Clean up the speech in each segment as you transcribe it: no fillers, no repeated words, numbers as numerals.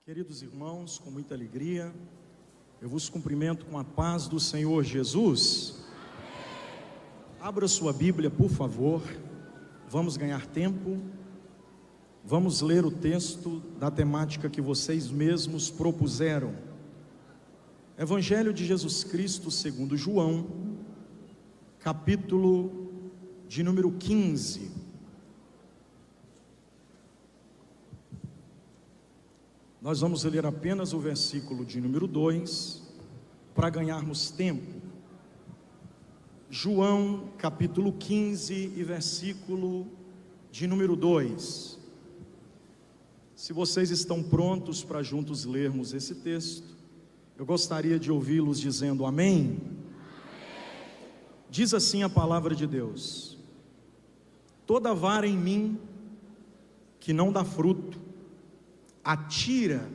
Queridos irmãos, com muita alegria, eu vos cumprimento com a paz do Senhor Jesus. Abra sua Bíblia, por favor. Vamos ganhar tempo. Vamos ler o texto da temática que vocês mesmos propuseram. Evangelho de Jesus Cristo segundo João, capítulo de número 15. Nós vamos ler apenas o versículo de número 2, para ganharmos tempo. João, capítulo 15 e versículo de número 2. Se vocês estão prontos para juntos lermos esse texto, eu gostaria de ouvi-los dizendo amém. Diz assim a palavra de Deus: toda vara em mim que não dá fruto, atira,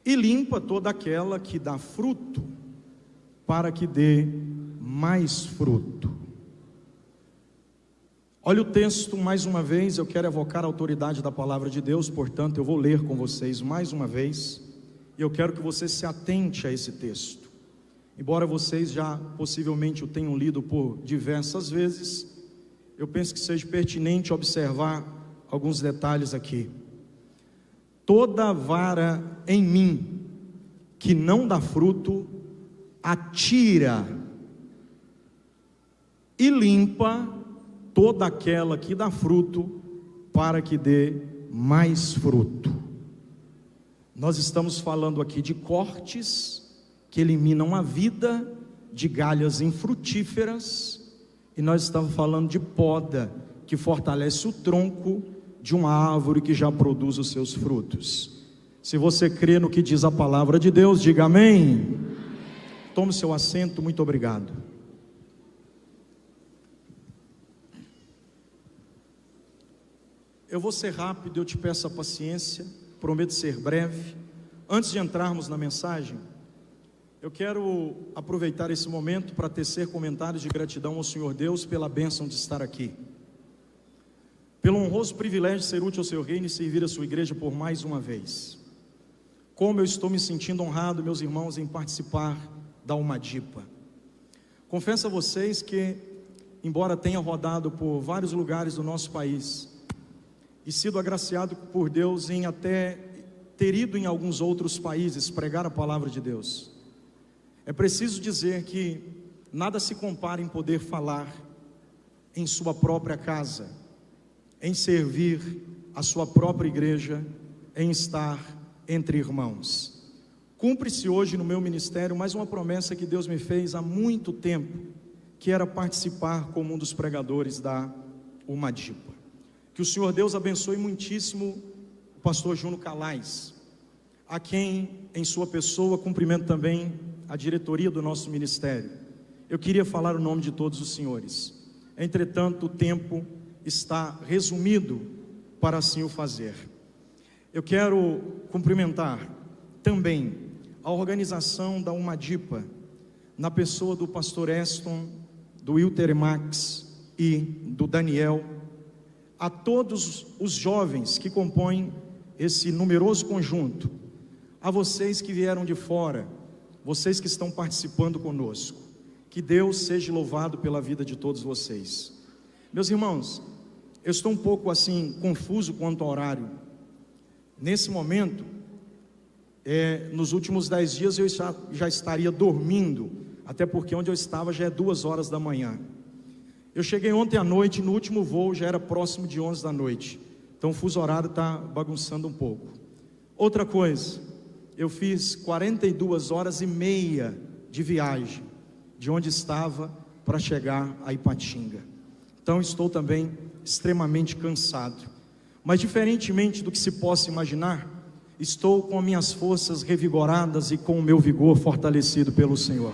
e limpa toda aquela que dá fruto, para que dê mais fruto. Olha o texto mais uma vez. Eu quero evocar a autoridade da palavra de Deus, portanto eu vou ler com vocês mais uma vez, e eu quero que você se atente a esse texto. Embora vocês já possivelmente o tenham lido por diversas vezes, eu penso que seja pertinente observar alguns detalhes aqui. Toda vara em mim que não dá fruto, atira, e limpa toda aquela que dá fruto, para que dê mais fruto. Nós estamos falando aqui de cortes que eliminam a vida, de galhas infrutíferas, e nós estamos falando de poda, que fortalece o tronco de uma árvore que já produz os seus frutos. Se você crê no que diz a palavra de Deus, diga amém. Tome seu assento, muito obrigado. Eu vou ser rápido, eu te peço a paciência, prometo ser breve. Antes de entrarmos na mensagem, eu quero aproveitar esse momento para tecer comentários de gratidão ao Senhor Deus pela bênção de estar aqui, pelo honroso privilégio de ser útil ao seu reino e servir a sua igreja por mais uma vez. Como eu estou me sentindo honrado, meus irmãos, em participar da Umadipa. Confesso a vocês que, embora tenha rodado por vários lugares do nosso país e sido agraciado por Deus em até ter ido em alguns outros países pregar a palavra de Deus, é preciso dizer que nada se compara em poder falar em sua própria casa, em servir a sua própria igreja, em estar entre irmãos. Cumpre-se hoje no meu ministério mais uma promessa que Deus me fez há muito tempo, que era participar como um dos pregadores da Umadipa. Que o Senhor Deus abençoe muitíssimo o pastor Juno Calais, a quem em sua pessoa cumprimento também a diretoria do nosso ministério. Eu queria falar o nome de todos os senhores, entretanto o tempo está resumido para assim o fazer. Eu quero cumprimentar também a organização da Umadipa, na pessoa do pastor Eston, do Wilter Max e do Daniel, a todos os jovens que compõem esse numeroso conjunto, a vocês que vieram de fora, vocês que estão participando conosco, que Deus seja louvado pela vida de todos vocês. Meus irmãos, eu estou um pouco assim confuso quanto ao horário. Nesse momento, nos últimos 10 dias eu já estaria dormindo, até porque onde eu estava já é 2 horas da manhã. Eu cheguei ontem à noite, no último voo já era próximo de 11 da noite, então o fuso horário está bagunçando um pouco. Outra coisa, eu fiz 42 horas e meia de viagem, de onde estava para chegar a Ipatinga. Então estou também extremamente cansado, mas diferentemente do que se possa imaginar, estou com minhas forças revigoradas e com o meu vigor fortalecido pelo Senhor.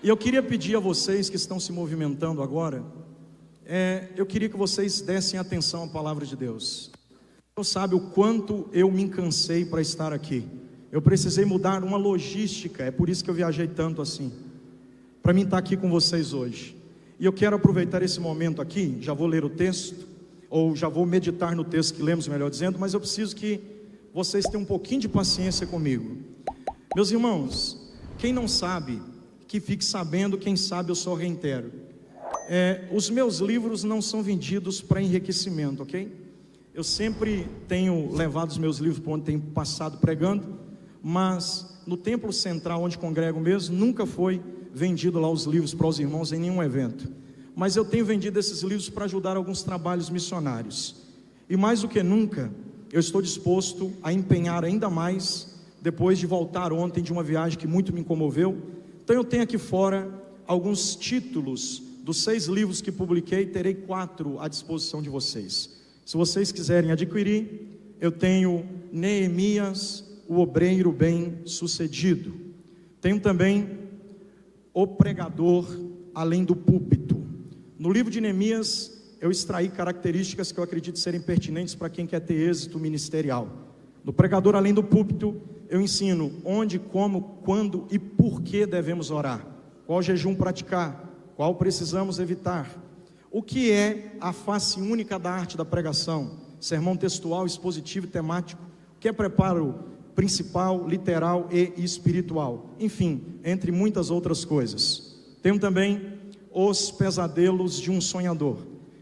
E eu queria pedir a vocês que estão se movimentando agora, eu queria que vocês dessem atenção à palavra de Deus. Não sabe o quanto eu me cansei para estar aqui. Eu precisei mudar uma logística, é por isso que eu viajei tanto assim, para mim estar aqui com vocês hoje. E eu quero aproveitar esse momento aqui, já vou ler o texto, ou já vou meditar no texto que lemos, melhor dizendo, mas eu preciso que vocês tenham um pouquinho de paciência comigo. Meus irmãos, quem não sabe, que fique sabendo, quem sabe eu só reitero. Os meus livros não são vendidos para enriquecimento, ok? Eu sempre tenho levado os meus livros para onde tenho passado pregando, mas no templo central onde congrego mesmo, nunca foi vendido lá os livros para os irmãos em nenhum evento. Mas eu tenho vendido esses livros para ajudar alguns trabalhos missionários. E mais do que nunca, eu estou disposto a empenhar ainda mais, depois de voltar ontem de uma viagem que muito me comoveu. Então eu tenho aqui fora alguns títulos dos 6 livros que publiquei, terei 4 à disposição de vocês. Se vocês quiserem adquirir, eu tenho Neemias, o obreiro bem-sucedido. Tenho também O Pregador Além do Púlpito. No livro de Neemias, eu extraí características que eu acredito serem pertinentes para quem quer ter êxito ministerial. No Pregador Além do Púlpito, eu ensino onde, como, quando e por que devemos orar, qual jejum praticar, qual precisamos evitar, o que é a face única da arte da pregação, sermão textual, expositivo e temático, o que é preparo principal, literal e espiritual, enfim, entre muitas outras coisas. Tenho também Os Pesadelos de um Sonhador.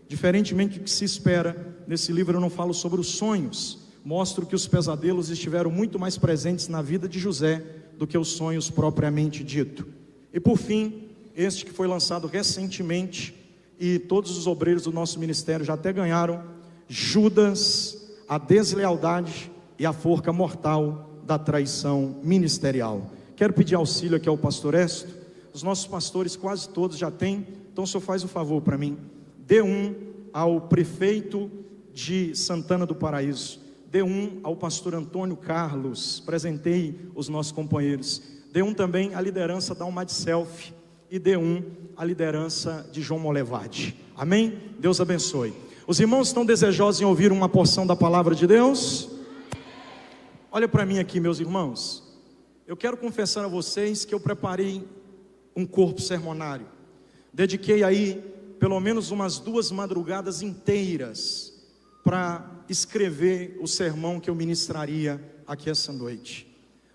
Diferentemente do que se espera, nesse livro eu não falo sobre os sonhos, mostro que os pesadelos estiveram muito mais presentes na vida de José do que os sonhos propriamente dito. E por fim, este que foi lançado recentemente, e todos os obreiros do nosso ministério já até ganharam, Judas, a deslealdade e a forca mortal da traição ministerial. Quero pedir auxílio aqui ao pastor Esto. Os nossos pastores quase todos já têm, então o senhor faz um favor para mim, dê um ao prefeito de Santana do Paraíso, dê um ao pastor Antônio Carlos, presentei os nossos companheiros, dê um também à liderança da Alma de Selfie, e dê um à liderança de João Molevade. Amém? Deus abençoe. Os irmãos estão desejosos em ouvir uma porção da palavra de Deus? Olha para mim aqui, meus irmãos. Eu quero confessar a vocês que eu preparei um corpo sermonário. Dediquei aí pelo menos umas 2 madrugadas inteiras para escrever o sermão que eu ministraria aqui essa noite.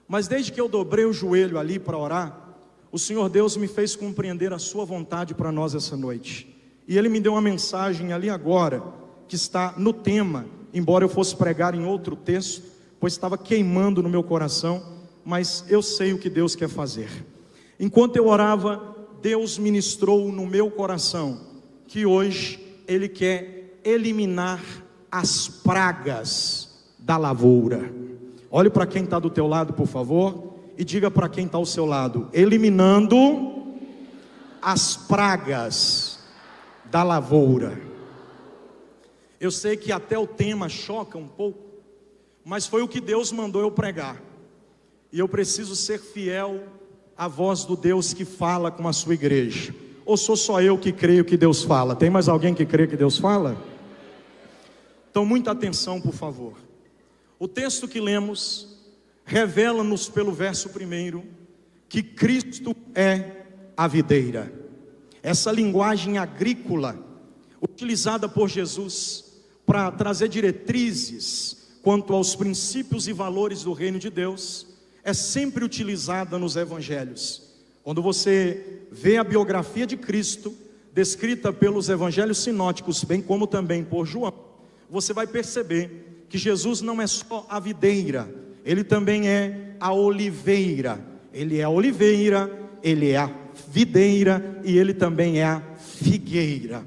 Mas desde que eu dobrei o joelho ali para orar, o Senhor Deus me fez compreender a sua vontade para nós essa noite. E Ele me deu uma mensagem ali agora, que está no tema, embora eu fosse pregar em outro texto, pois estava queimando no meu coração, mas eu sei o que Deus quer fazer. Enquanto eu orava, Deus ministrou no meu coração, que hoje Ele quer eliminar as pragas da lavoura. Olhe para quem está do teu lado, por favor, e diga para quem está ao seu lado: eliminando as pragas da lavoura. Eu sei que até o tema choca um pouco, mas foi o que Deus mandou eu pregar, e eu preciso ser fiel à voz do Deus que fala com a sua igreja. Ou sou só eu que creio que Deus fala? Tem mais alguém que crê que Deus fala? Então muita atenção, por favor. O texto que lemos revela-nos pelo verso 1 que Cristo é a videira. Essa linguagem agrícola utilizada por Jesus para trazer diretrizes quanto aos princípios e valores do reino de Deus é sempre utilizada nos evangelhos. Quando você vê a biografia de Cristo descrita pelos evangelhos sinóticos, bem como também por João, você vai perceber que Jesus não é só a videira, Ele também é a oliveira. Ele é a oliveira, Ele é a videira e Ele também é a figueira.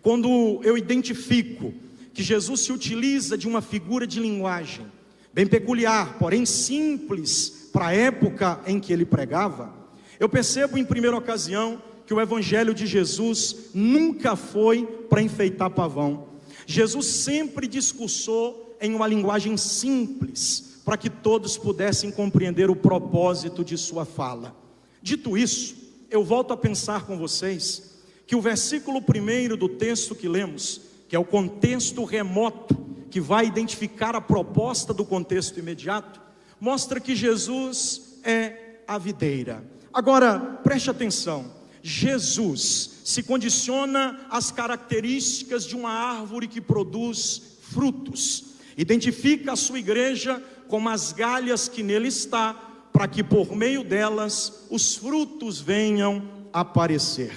Quando eu identifico que Jesus se utiliza de uma figura de linguagem bem peculiar, porém simples para a época em que Ele pregava, eu percebo em primeira ocasião que o evangelho de Jesus nunca foi para enfeitar pavão. Jesus sempre discursou em uma linguagem simples, para que todos pudessem compreender o propósito de sua fala. Dito isso, eu volto a pensar com vocês que o versículo 1 do texto que lemos, que é o contexto remoto, que vai identificar a proposta do contexto imediato, mostra que Jesus é a videira. Agora, preste atenção, Jesus se condiciona às características de uma árvore que produz frutos. Identifica a sua igreja como as galhas que nele está, para que por meio delas os frutos venham a aparecer.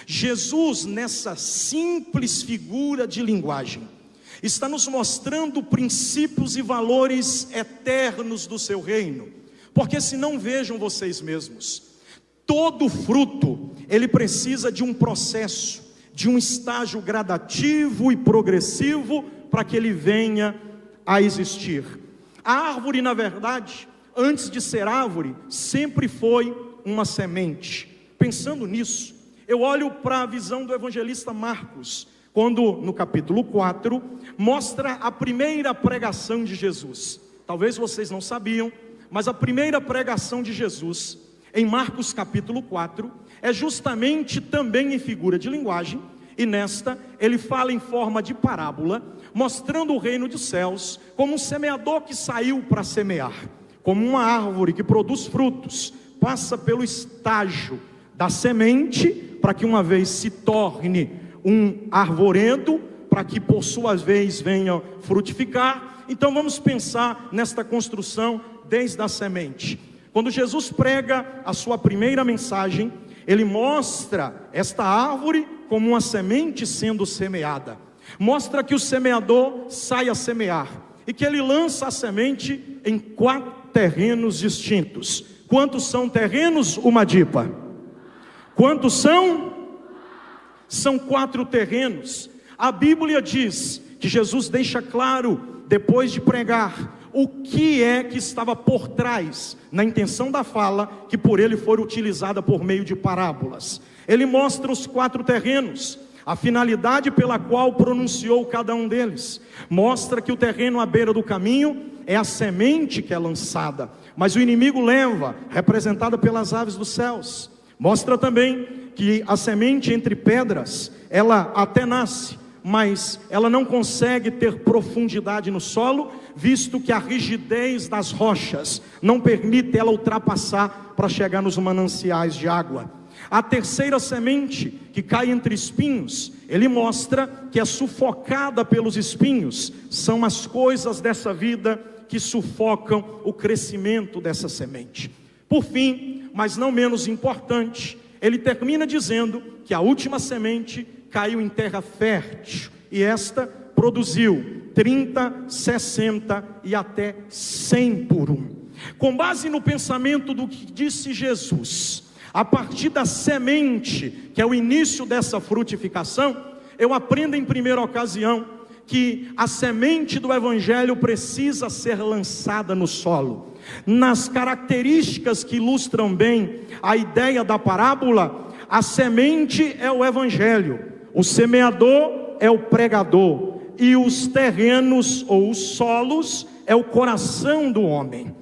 Jesus, nessa simples figura de linguagem, está nos mostrando princípios e valores eternos do seu reino. Porque se não, vejam vocês mesmos, todo fruto, ele precisa de um processo, de um estágio gradativo e progressivo, para que ele venha a existir. A árvore, na verdade, antes de ser árvore, sempre foi uma semente. Pensando nisso, eu olho para a visão do evangelista Marcos, quando no capítulo 4, mostra a primeira pregação de Jesus. Talvez vocês não sabiam, mas a primeira pregação de Jesus, em Marcos capítulo 4, é justamente também em figura de linguagem, e nesta ele fala em forma de parábola, mostrando o reino dos céus como um semeador que saiu para semear, como uma árvore que produz frutos, passa pelo estágio da semente, para que uma vez se torne um arvoredo, para que por sua vez venha frutificar. Então vamos pensar nesta construção desde a semente. Quando Jesus prega a sua primeira mensagem, ele mostra esta árvore como uma semente sendo semeada. Mostra que o semeador sai a semear, e que ele lança a semente em 4 terrenos distintos. Quantos são terrenos, uma dipa? Quantos são? São 4 terrenos. A Bíblia diz que Jesus deixa claro, depois de pregar, o que é que estava por trás, na intenção da fala, que por ele foi utilizada por meio de parábolas. Ele mostra os 4 terrenos, a finalidade pela qual pronunciou cada um deles. Mostra que o terreno à beira do caminho é a semente que é lançada, mas o inimigo leva, representada pelas aves dos céus. Mostra também que a semente entre pedras, ela até nasce, mas ela não consegue ter profundidade no solo, visto que a rigidez das rochas não permite ela ultrapassar para chegar nos mananciais de água. A terceira semente, que cai entre espinhos, ele mostra que é sufocada pelos espinhos. São as coisas dessa vida que sufocam o crescimento dessa semente. Por fim, mas não menos importante, ele termina dizendo que a última semente caiu em terra fértil, e esta produziu 30, 60 e até 100 por um. Com base no pensamento do que disse Jesus, a partir da semente, que é o início dessa frutificação, eu aprendo em primeira ocasião que a semente do evangelho precisa ser lançada no solo. Nas características que ilustram bem a ideia da parábola, a semente é o evangelho, o semeador é o pregador, e os terrenos ou os solos é o coração do homem.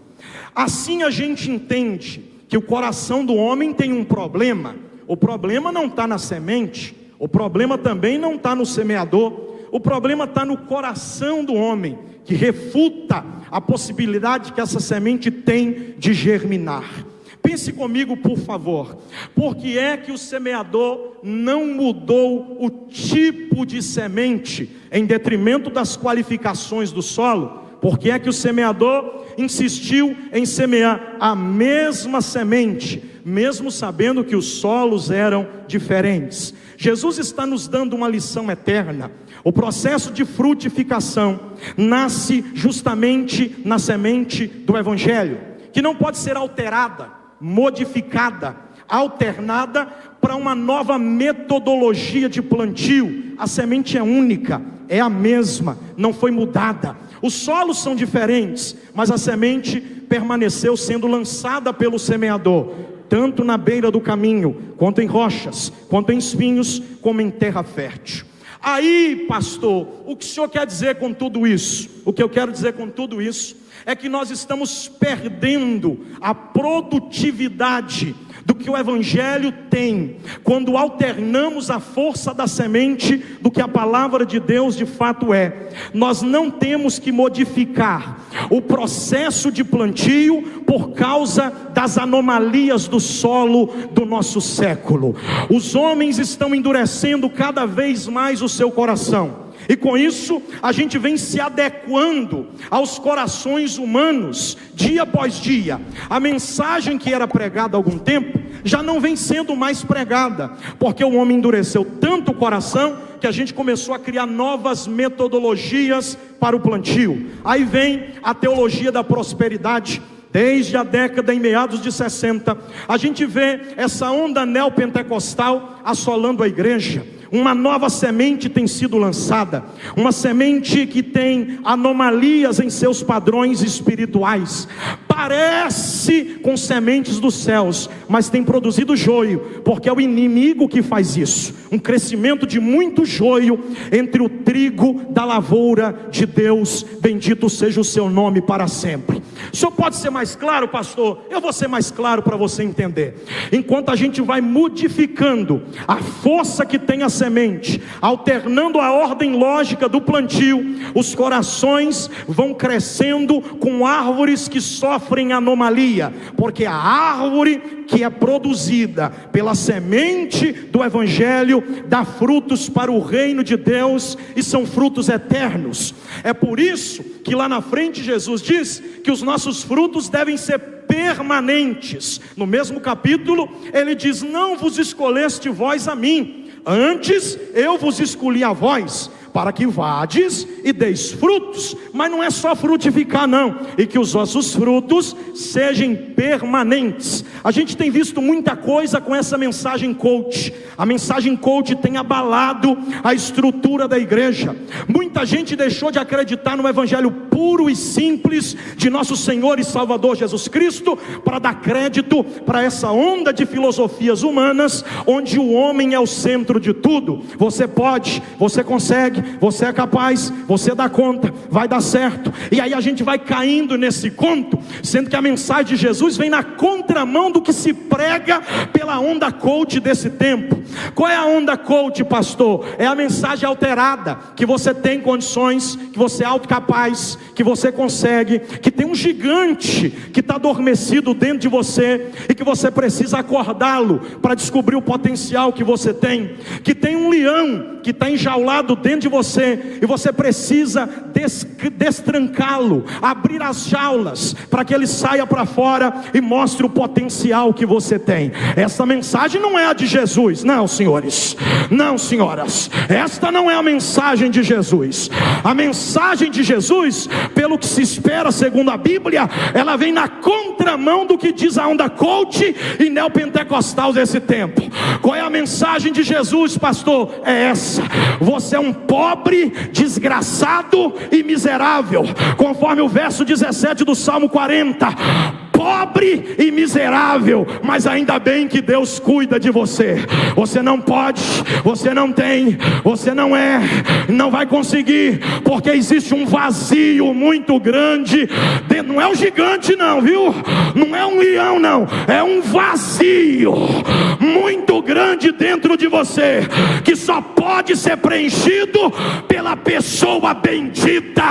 Assim a gente entende que o coração do homem tem um problema. O problema não está na semente, o problema também não está no semeador, o problema está no coração do homem, que refuta a possibilidade que essa semente tem de germinar. Pense comigo, por favor, por que é que o semeador não mudou o tipo de semente em detrimento das qualificações do solo? Por que é que o semeador insistiu em semear a mesma semente, mesmo sabendo que os solos eram diferentes? Jesus está nos dando uma lição eterna. O processo de frutificação nasce justamente na semente do evangelho, que não pode ser alterada, modificada, alternada para uma nova metodologia de plantio. A semente é única, é a mesma, não foi mudada. Os solos são diferentes, mas a semente permaneceu sendo lançada pelo semeador, tanto na beira do caminho, quanto em rochas, quanto em espinhos, como em terra fértil. Aí, pastor, o que o senhor quer dizer com tudo isso? O que eu quero dizer com tudo isso é que nós estamos perdendo a produtividade do que o evangelho tem, quando alternamos a força da semente do que a palavra de Deus de fato é. Nós não temos que modificar o processo de plantio por causa das anomalias do solo do nosso século. Os homens estão endurecendo cada vez mais o seu coração. E com isso, a gente vem se adequando aos corações humanos, dia após dia. A mensagem que era pregada há algum tempo, já não vem sendo mais pregada, porque o homem endureceu tanto o coração, que a gente começou a criar novas metodologias para o plantio. Aí vem a teologia da prosperidade. Desde a década em meados de 60, a gente vê essa onda neopentecostal assolando a igreja. Uma nova semente tem sido lançada, uma semente que tem anomalias em seus padrões espirituais. Parece com sementes dos céus, mas tem produzido joio, porque é o inimigo que faz isso. Um crescimento de muito joio entre o trigo da lavoura de Deus. Bendito seja o seu nome para sempre. O senhor pode ser mais claro, pastor? Eu vou ser mais claro para você entender. Enquanto a gente vai modificando a força que tem a semente, alternando a ordem lógica do plantio, os corações vão crescendo com árvores que sofrem anomalia, porque a árvore que é produzida pela semente do evangelho dá frutos para o reino de Deus, e são frutos eternos. É por isso que lá na frente Jesus diz que os nossos frutos devem ser permanentes. No mesmo capítulo ele diz: não vos escolheste vós a mim, antes eu vos escolhi a vós, para que vades e deis frutos. Mas não é só frutificar não, e que os vossos frutos sejam permanentes. A gente tem visto muita coisa com essa mensagem coach. A mensagem coach tem abalado a estrutura da igreja. Muita gente deixou de acreditar no evangelho puro e simples de nosso Senhor e Salvador Jesus Cristo, para dar crédito para essa onda de filosofias humanas, onde o homem é o centro de tudo. Você pode, você consegue, você é capaz, você dá conta, vai dar certo. E aí a gente vai caindo nesse conto, sendo que a mensagem de Jesus vem na contramão do que se prega pela onda coach desse tempo. Qual é a onda coach, pastor? É a mensagem alterada, que você tem condições, que você é autocapaz, que você consegue, que tem um gigante que está adormecido dentro de você, e que você precisa acordá-lo para descobrir o potencial que você tem, que tem um leão que está enjaulado dentro de você, e você precisa destrancá-lo, abrir as jaulas, para que ele saia para fora e mostre o potencial que você tem. Essa mensagem não é a de Jesus, não senhores, não senhoras, esta não é a mensagem de Jesus. A mensagem de Jesus, pelo que se espera segundo a Bíblia, ela vem na contramão do que diz a onda coach e neopentecostal desse tempo. Qual é a mensagem de Jesus, pastor? É essa: você é um pobre, desgraçado e miserável, conforme o verso 17 do Salmo 40. Pobre e miserável, mas ainda bem que Deus cuida de você. Você não pode, você não tem, você não é, não vai conseguir, porque existe um vazio muito grande. Não é um gigante não, viu? Não é um leão não, é um vazio muito grande dentro de você, que só pode ser preenchido pela pessoa bendita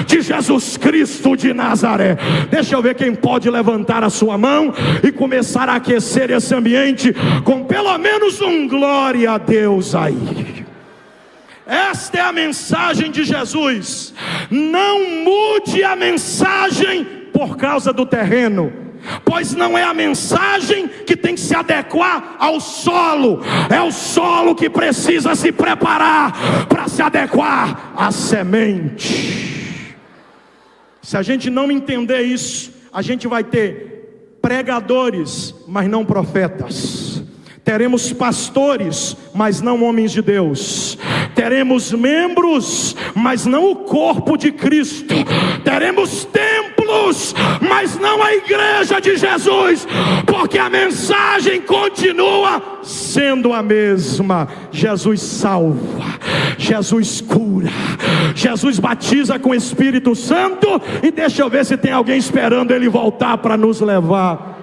de Jesus Cristo de Nazaré. Deixa eu ver quem pode levantar a sua mão e começar a aquecer esse ambiente com pelo menos um glória a Deus aí. Esta é a mensagem de Jesus. Não mude a mensagem por causa do terreno, pois não é a mensagem que tem que se adequar ao solo, é o solo que precisa se preparar para se adequar à semente. Se a gente não entender isso, a gente vai ter pregadores, mas não profetas. Teremos pastores, mas não homens de Deus. Teremos membros, mas não o corpo de Cristo. Teremos templos, mas não a igreja de Jesus, porque a mensagem continua sendo a mesma. Jesus salva, Jesus cura, Jesus batiza com o Espírito Santo. E deixa eu ver se tem alguém esperando ele voltar para nos levar.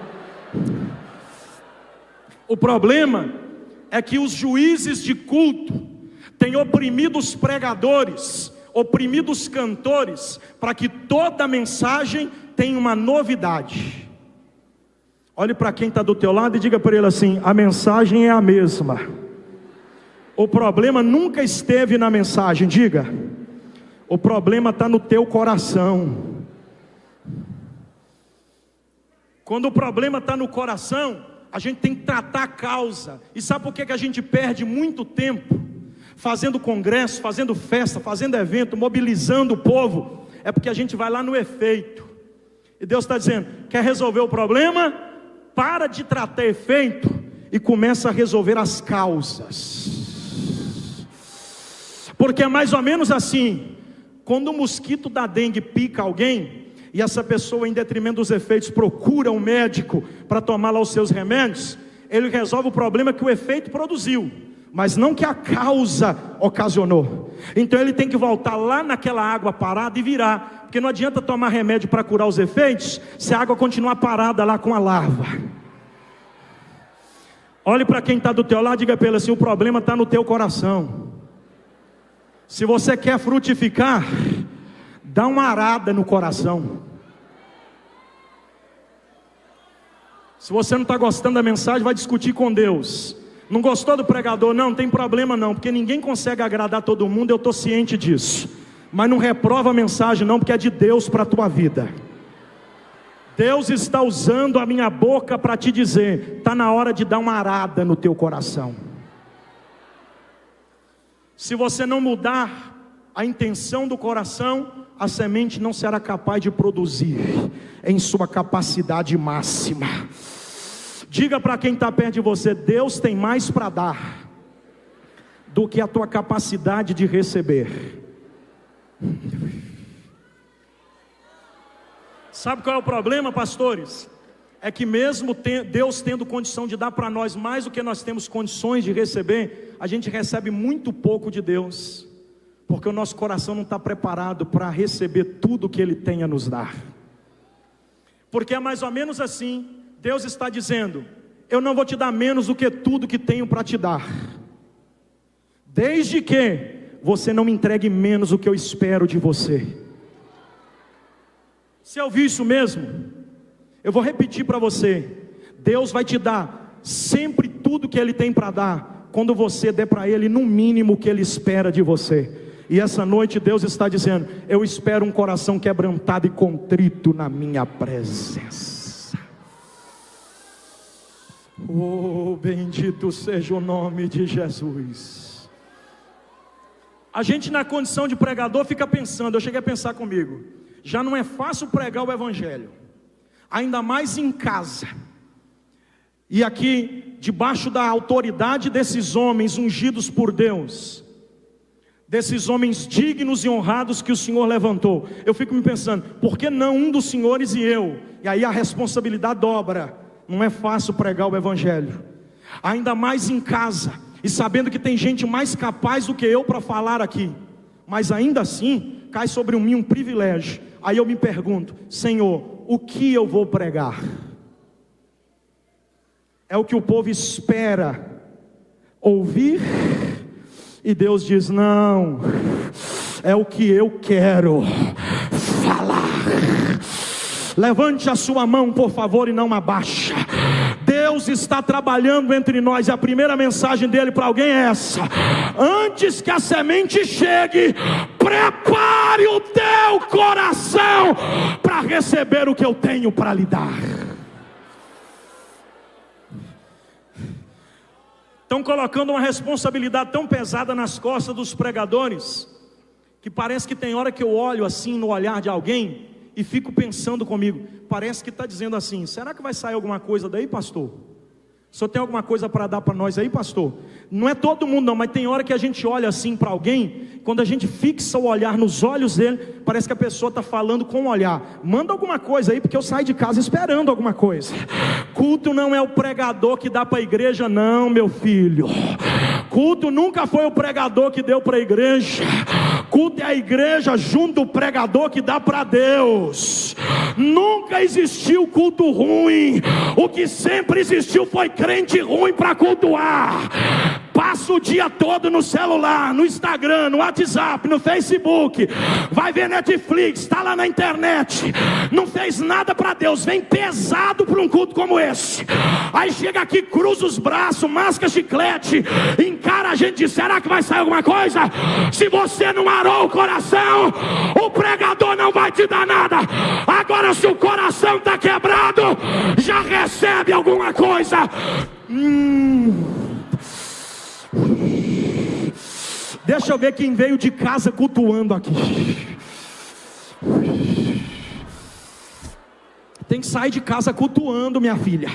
O problema é que os juízes de culto têm oprimido os pregadores, oprimido os cantores, para que toda mensagem tenha uma novidade. Olhe para quem está do teu lado e diga para ele assim: a mensagem é a mesma, O problema nunca esteve na mensagem, diga. O problema está no teu coração. Quando o problema está no coração, a gente tem que tratar a causa. E sabe por que a gente perde muito tempo fazendo congresso, fazendo festa, fazendo evento, mobilizando o povo? É porque a gente vai lá no efeito. E Deus está dizendo, quer resolver o problema? Para de tratar efeito e começa a resolver as causas. Porque é mais ou menos assim, quando o mosquito da dengue pica alguém, e essa pessoa, em detrimento dos efeitos, procura um médico para tomar lá os seus remédios, ele resolve o problema que o efeito produziu, mas não que a causa ocasionou. Então ele tem que voltar lá naquela água parada e virar, porque não adianta tomar remédio para curar os efeitos, se a água continuar parada lá com a larva. Olhe para quem está do teu lado e diga para ele assim, o problema está no teu coração. Se você quer frutificar, dá uma arada no coração. Se você não está gostando da mensagem, vai discutir com Deus. Não gostou do pregador? Não tem problema não, porque ninguém consegue agradar todo mundo, eu estou ciente disso. Mas não reprova a mensagem não, porque é de Deus para a tua vida. Deus está usando a minha boca para te dizer, está na hora de dar uma arada no teu coração. Se você não mudar a intenção do coração, a semente não será capaz de produzir em sua capacidade máxima. Diga para quem está perto de você, Deus tem mais para dar do que a tua capacidade de receber. Sabe qual é o problema, pastores? É que mesmo Deus tendo condição de dar para nós mais do que nós temos condições de receber, a gente recebe muito pouco de Deus, porque o nosso coração não está preparado para receber tudo que Ele tem a nos dar. Porque é mais ou menos assim, Deus está dizendo, eu não vou te dar menos do que tudo que tenho para te dar, desde que você não me entregue menos do que eu espero de você. Você ouviu isso mesmo? Eu vou repetir para você, Deus vai te dar sempre tudo que Ele tem para dar, quando você der para Ele no mínimo o que Ele espera de você. E essa noite Deus está dizendo, eu espero um coração quebrantado e contrito na minha presença. Oh, bendito seja o nome de Jesus. A gente na condição de pregador fica pensando, eu cheguei a pensar comigo, já não é fácil pregar o evangelho, ainda mais em casa, e aqui debaixo da autoridade desses homens ungidos por Deus, desses homens dignos e honrados que o Senhor levantou. Eu fico me pensando, por que não um dos senhores e eu? E aí a responsabilidade dobra. Não é fácil pregar o evangelho, ainda mais em casa, e sabendo que tem gente mais capaz do que eu para falar aqui, mas ainda assim cai sobre mim um privilégio. Aí eu me pergunto, Senhor, o que eu vou pregar? É o que o povo espera ouvir? E Deus diz, não, é o que eu quero falar. Levante a sua mão, por favor, e não abaixa. Deus está trabalhando entre nós, e a primeira mensagem dele para alguém é essa: antes que a semente chegue, prepare o teu coração para receber o que eu tenho para lhe dar. Estão colocando uma responsabilidade tão pesada nas costas dos pregadores, que parece que tem hora que eu olho assim no olhar de alguém e fico pensando comigo, parece que está dizendo assim, será que vai sair alguma coisa daí, pastor? O senhor tem alguma coisa para dar para nós aí, pastor? Não é todo mundo não, mas tem hora que a gente olha assim para alguém, quando a gente fixa o olhar nos olhos dele, parece que a pessoa está falando com o olhar, manda alguma coisa aí, porque eu saio de casa esperando alguma coisa. Culto não é o pregador que dá para a igreja não, meu filho. Culto nunca foi o pregador que deu para a igreja. Culto é a igreja junto ao pregador que dá para Deus. Nunca existiu culto ruim. O que sempre existiu foi crente ruim para cultuar. passa o dia todo no celular, no Instagram, no WhatsApp, no Facebook, vai ver Netflix, está lá na internet, não fez nada para Deus, vem pesado para um culto como esse, aí chega aqui, cruza os braços, masca chiclete, encara a gente, será que vai sair alguma coisa? Se você não arou o coração, o pregador não vai te dar nada. Agora se o coração está quebrado, já recebe alguma coisa. Deixa eu ver quem veio de casa cultuando aqui. Tem que sair de casa cultuando, minha filha.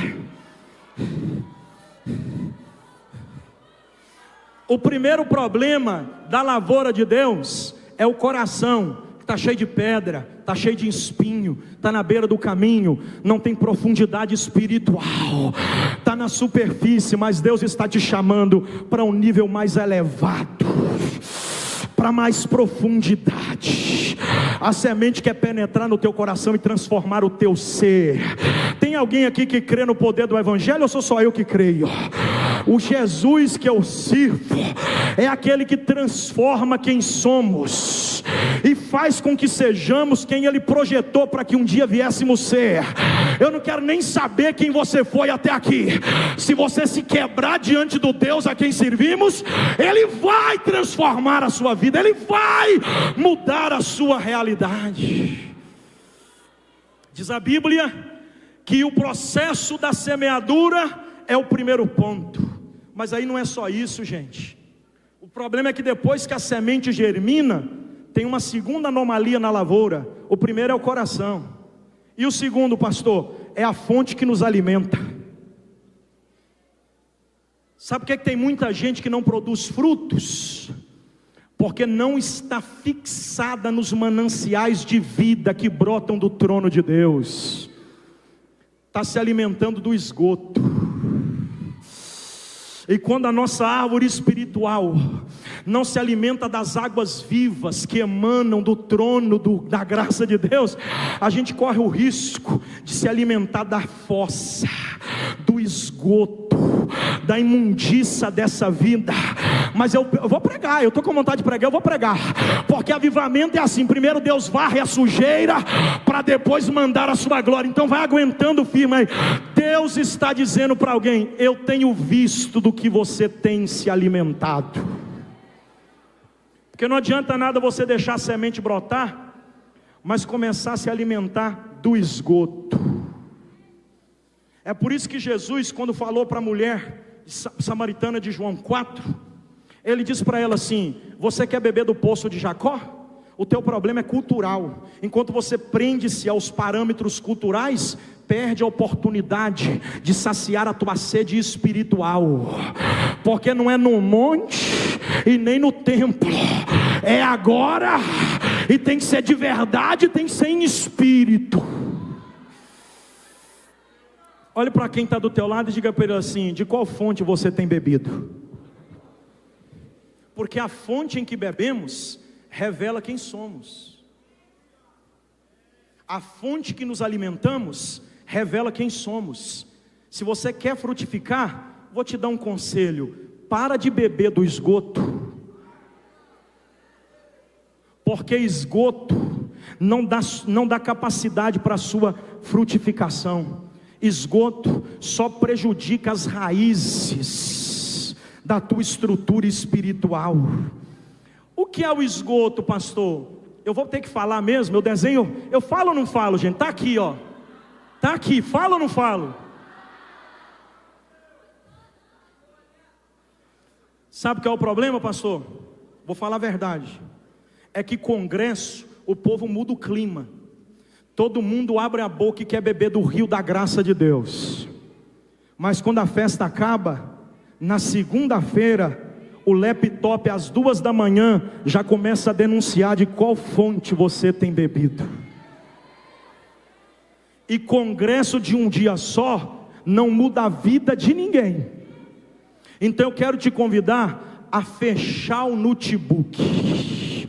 O primeiro problema da lavoura de Deus é o coração, que está cheio de pedra, está cheio de espinho, está na beira do caminho, não tem profundidade espiritual, está na superfície, mas Deus está te chamando para um nível mais elevado, para mais profundidade. A semente quer penetrar no teu coração e transformar o teu ser. Tem alguém aqui que crê no poder do Evangelho ou sou só eu que creio? O Jesus que eu sirvo é aquele que transforma quem somos e faz com que sejamos quem Ele projetou para que um dia viéssemos ser. Eu não quero nem saber quem você foi até aqui. Se você se quebrar diante do Deus a quem servimos, Ele vai transformar a sua vida, Ele vai mudar a sua realidade. Diz a Bíblia que o processo da semeadura é o primeiro ponto. Mas aí não é só isso, gente. O problema é que depois que a semente germina, tem uma segunda anomalia na lavoura. O primeiro é o coração. E o segundo, pastor, é a fonte que nos alimenta. Sabe por que tem muita gente que não produz frutos? Porque não está fixada nos mananciais de vida que brotam do trono de Deus. Está se alimentando do esgoto. E quando a nossa árvore espiritual não se alimenta das águas vivas que emanam do trono da graça de Deus, a gente corre o risco de se alimentar da fossa, do esgoto, da imundícia dessa vida. Mas eu vou pregar, eu estou com vontade de pregar, eu vou pregar, porque avivamento é assim: primeiro Deus varre a sujeira, para depois mandar a sua glória. Então vai aguentando firme aí. Deus está dizendo para alguém: eu tenho visto do que você tem se alimentado. Porque não adianta nada você deixar a semente brotar, mas começar a se alimentar do esgoto. É por isso que Jesus, quando falou para a mulher samaritana de João 4, ele disse para ela assim: você quer beber do poço de Jacó? O teu problema é cultural. Enquanto você prende-se aos parâmetros culturais, perde a oportunidade de saciar a tua sede espiritual. Porque não é no monte e nem no templo, é agora, e tem que ser de verdade, tem que ser em espírito. Olhe para quem está do teu lado e diga para ele assim: de qual fonte você tem bebido? Porque a fonte em que bebemos revela quem somos. A fonte que nos alimentamos revela quem somos. Se você quer frutificar, vou te dar um conselho: para de beber do esgoto, porque esgoto não dá capacidade para a sua frutificação. Esgoto só prejudica as raízes da tua estrutura espiritual. O que é o esgoto, pastor? Eu vou ter que falar mesmo, eu desenho, eu falo ou não falo, gente? Está aqui, ó. Está aqui, falo ou não falo? Sabe qual é o problema, pastor? Vou falar a verdade. É que congresso, o povo muda o clima. Todo mundo abre a boca e quer beber do rio da graça de Deus. Mas quando a festa acaba, na segunda-feira, o laptop às 2 da manhã já começa a denunciar de qual fonte você tem bebido. E congresso de um dia só não muda a vida de ninguém. Então eu quero te convidar a fechar o notebook,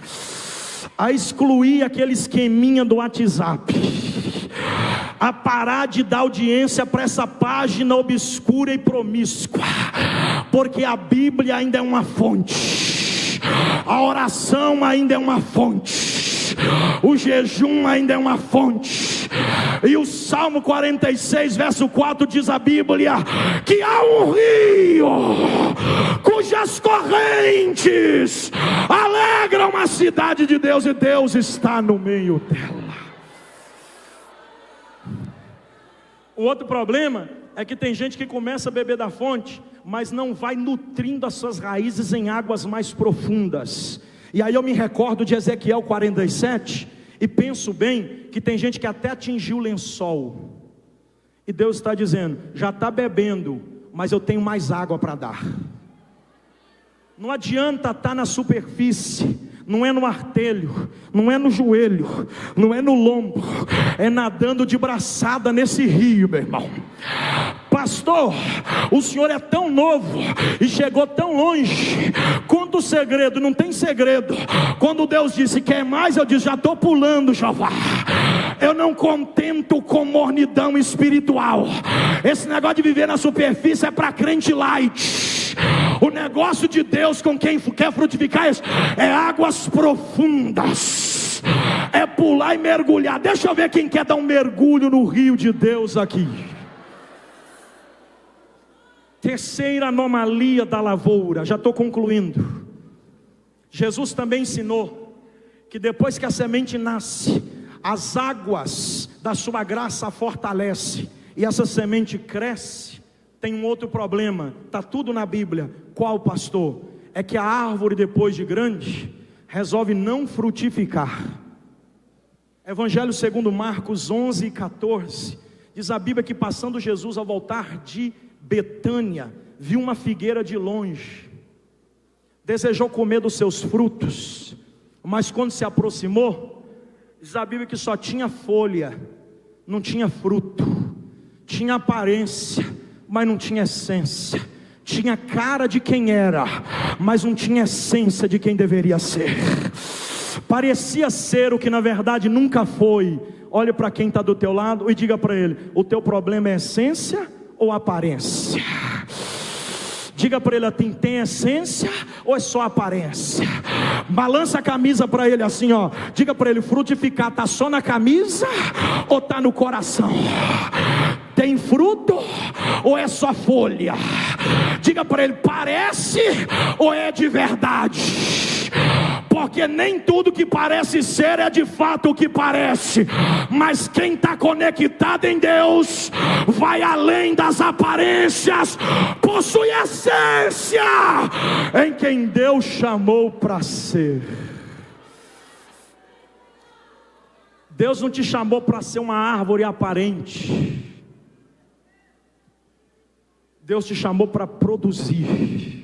a excluir aquele esqueminha do WhatsApp, a parar de dar audiência para essa página obscura e promíscua, porque a Bíblia ainda é uma fonte, a oração ainda é uma fonte, o jejum ainda é uma fonte. E o Salmo 46 verso 4 diz a Bíblia que há um rio cujas correntes alegram a cidade de Deus, e Deus está no meio dela. O outro problema é que tem gente que começa a beber da fonte, mas não vai nutrindo as suas raízes em águas mais profundas. E aí eu me recordo de Ezequiel 47 e penso bem que tem gente que até atingiu o lençol, e Deus está dizendo: já está bebendo, mas eu tenho mais água para dar. Não adianta estar na superfície, não é no artelho, não é no joelho, não é no lombo, é nadando de braçada nesse rio, meu irmão. Pastor, o senhor é tão novo e chegou tão longe. Conta o segredo. Não tem segredo. Quando Deus disse quer mais, eu disse já estou pulando, Jeová. Eu não contento com mornidão espiritual. Esse negócio de viver na superfície é para crente light. O negócio de Deus com quem quer frutificar é águas profundas, é pular e mergulhar. Deixa eu ver quem quer dar um mergulho no rio de Deus aqui. Terceira anomalia da lavoura, já estou concluindo. Jesus também ensinou que depois que a semente nasce, as águas da sua graça a fortalecem, e essa semente cresce. Tem um outro problema, está tudo na Bíblia. Qual, pastor? É que a árvore, depois de grande, resolve não frutificar. Evangelho segundo Marcos 11 e 14, diz a Bíblia que passando Jesus ao voltar de Betânia, viu uma figueira de longe, desejou comer dos seus frutos, mas quando se aproximou, diz a Bíblia que só tinha folha, não tinha fruto, tinha aparência, mas não tinha essência, tinha cara de quem era, mas não tinha essência de quem deveria ser, parecia ser o que na verdade nunca foi. Olhe para quem está do teu lado e diga para ele: o teu problema é essência ou aparência? Diga para ele: tem essência ou é só aparência? Balança a camisa para ele assim, ó. Diga para ele: frutificar está só na camisa ou está no coração? Tem fruto ou é só folha? Diga para ele: parece ou é de verdade? Porque nem tudo que parece ser é de fato o que parece, mas quem está conectado em Deus vai além das aparências, possui essência em quem Deus chamou para ser. Deus não te chamou para ser uma árvore aparente, Deus te chamou para produzir.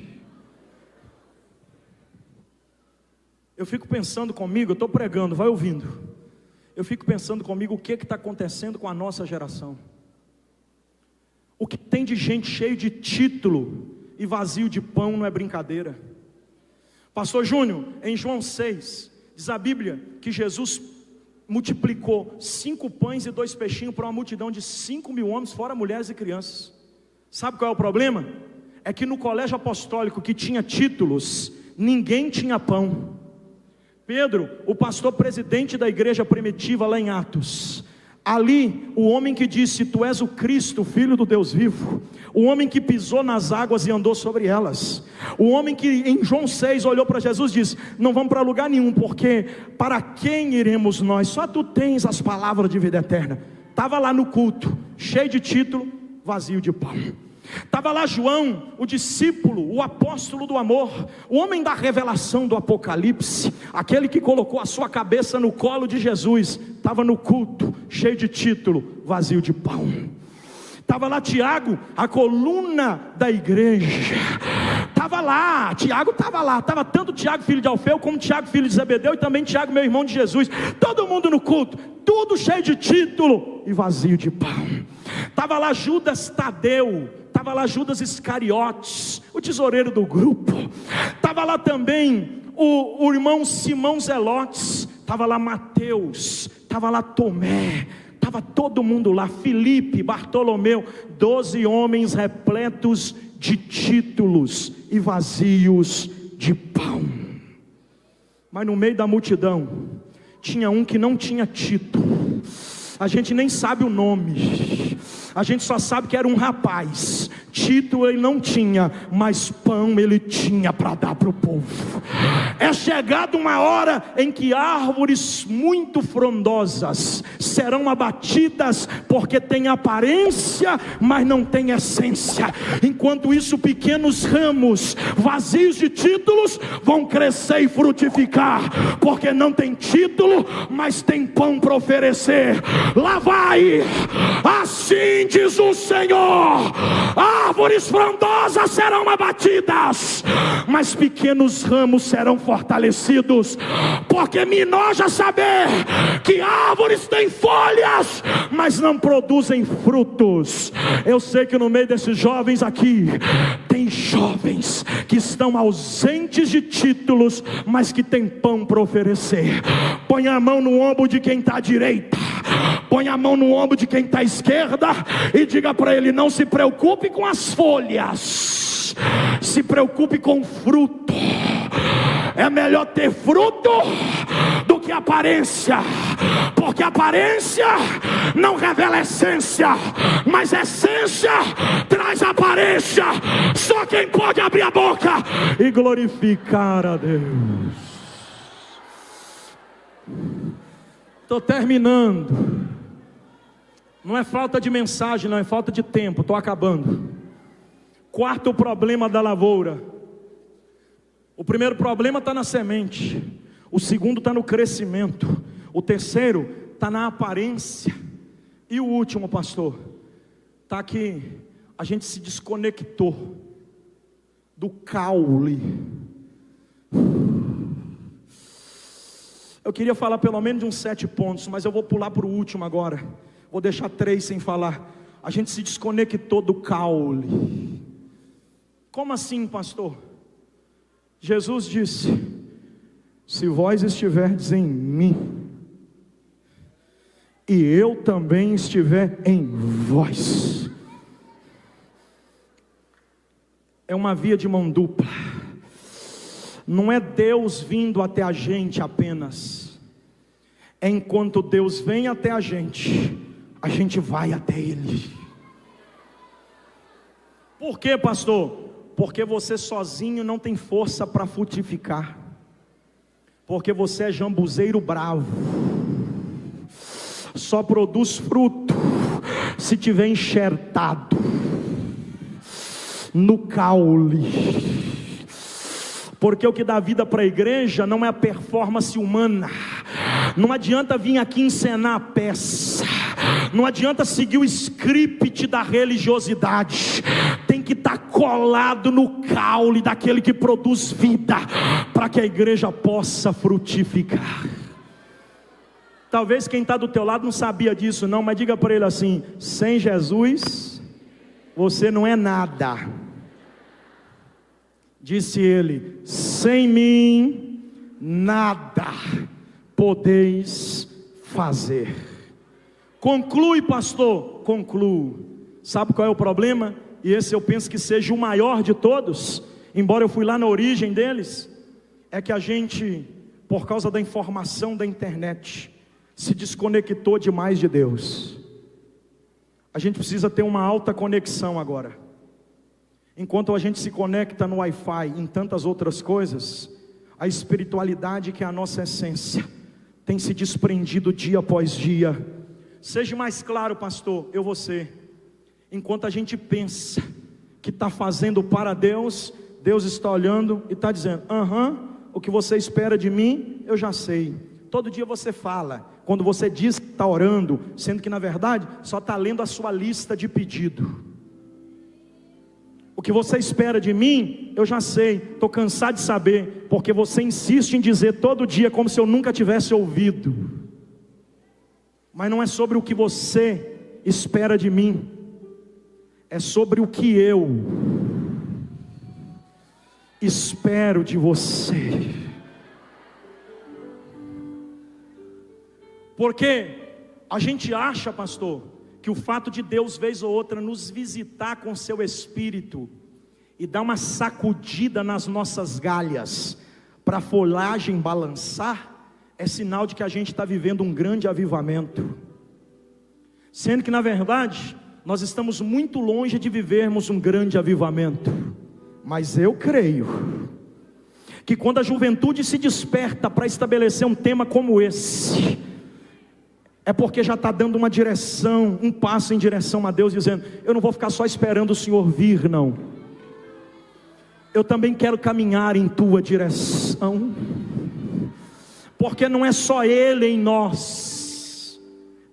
Eu fico pensando comigo, eu estou pregando, vai ouvindo. Eu fico pensando comigo o que está acontecendo com a nossa geração. O que tem de gente cheio de título e vazio de pão não é brincadeira. Pastor Júnior, em João 6, diz a Bíblia que Jesus multiplicou 5 pães e 2 peixinhos para uma multidão de 5.000 homens, fora mulheres e crianças. Sabe qual é o problema? É que no colégio apostólico que tinha títulos, ninguém tinha pão. Pedro, o pastor presidente da igreja primitiva lá em Atos, ali o homem que disse: tu és o Cristo, filho do Deus vivo, o homem que pisou nas águas e andou sobre elas, o homem que em João 6 olhou para Jesus e disse: não vamos para lugar nenhum, porque para quem iremos nós? Só tu tens as palavras de vida eterna. Estava lá no culto, cheio de título, vazio de pão. Estava lá João, o discípulo, o apóstolo do amor, o homem da revelação do Apocalipse, aquele que colocou a sua cabeça no colo de Jesus, estava no culto, cheio de título, vazio de pão. Estava lá Tiago, a coluna da igreja, estava lá, Tiago estava lá, estava tanto Tiago filho de Alfeu, como Tiago filho de Zebedeu, e também Tiago meu irmão de Jesus, todo mundo no culto, tudo cheio de título e vazio de pão. Estava lá Judas Tadeu, estava lá Judas Iscariotes, o tesoureiro do grupo, estava lá também o irmão Simão Zelotes, estava lá Mateus, estava lá Tomé, estava estava todo mundo lá, Filipe, Bartolomeu, 12 homens repletos de títulos e vazios de pão. Mas no meio da multidão tinha um que não tinha título. A gente nem sabe o nome, a gente só sabe que era um rapaz. Título ele não tinha, mas pão ele tinha para dar para o povo. É chegada uma hora em que árvores muito frondosas serão abatidas, porque tem aparência, mas não tem essência. Enquanto isso, pequenos ramos vazios de títulos vão crescer e frutificar, porque não tem título, mas tem pão para oferecer. Lá vai, assim diz o Senhor: árvores frondosas serão abatidas, mas pequenos ramos serão fortalecidos, porque me enoja saber que árvores têm folhas, mas não produzem frutos. Eu sei que no meio desses jovens aqui, tem jovens que estão ausentes de títulos, mas que tem pão para oferecer. Põe a mão no ombro de quem está à direita, põe a mão no ombro de quem está à esquerda e diga para ele: não se preocupe com as folhas, se preocupe com o fruto. É melhor ter fruto do que aparência, porque aparência não revela essência, mas essência traz aparência. Só quem pode abrir a boca e glorificar a Deus. Estou terminando. Não é falta de mensagem, não é falta de tempo, estou acabando. Quarto problema da lavoura. O primeiro problema está na semente, o segundo está no crescimento, o terceiro está na aparência, e o último, pastor, está que a gente se desconectou do caule. Eu queria falar pelo menos de uns 7 pontos, mas eu vou pular para o último agora. Vou deixar 3 sem falar. A gente se desconectou do caule. Como assim, pastor? Jesus disse: se vós estiverdes em mim, e eu também estiver em vós. É uma via de mão dupla. Não é Deus vindo até a gente apenas. É enquanto Deus vem até a gente vai até Ele. Por quê, pastor? Porque você sozinho não tem força para frutificar. Porque você é jambuzeiro bravo. Só produz fruto se tiver enxertado no caule. Porque o que dá vida para a igreja não é a performance humana. Não adianta vir aqui encenar a peça, não adianta seguir o script da religiosidade. Tem que estar colado no caule daquele que produz vida, para que a igreja possa frutificar. Talvez quem está do teu lado não sabia disso não, mas diga para ele assim: sem Jesus você não é nada. Disse ele: sem mim nada podeis fazer. Conclui, pastor. Concluo. Sabe qual é o problema? E esse eu penso que seja o maior de todos, embora eu fui lá na origem deles. É que a gente, por causa da informação da internet, se desconectou demais de Deus. A gente precisa ter uma alta conexão agora. Enquanto a gente se conecta no Wi-Fi, em tantas outras coisas, a espiritualidade, que é a nossa essência, tem se desprendido dia após dia. Seja mais claro, pastor, eu vou ser. Enquanto a gente pensa que está fazendo para Deus, Deus está olhando e está dizendo: o que você espera de mim, eu já sei. Todo dia você fala, quando você diz que está orando, sendo que na verdade só está lendo a sua lista de pedido. O que você espera de mim, eu já sei, estou cansado de saber, porque você insiste em dizer todo dia como se eu nunca tivesse ouvido. Mas não é sobre o que você espera de mim, é sobre o que eu espero de você. Porque A gente acha, pastor, que o fato de Deus vez ou outra nos visitar com seu Espírito e dar uma sacudida nas nossas galhas para a folhagem balançar, é sinal de que a gente está vivendo um grande avivamento, sendo que na verdade nós estamos muito longe de vivermos um grande avivamento. Mas eu creio que quando a juventude se desperta para estabelecer um tema como esse, é porque já está dando uma direção, um passo em direção a Deus, dizendo: eu não vou ficar só esperando o Senhor vir, não, eu também quero caminhar em tua direção, porque não é só Ele em nós,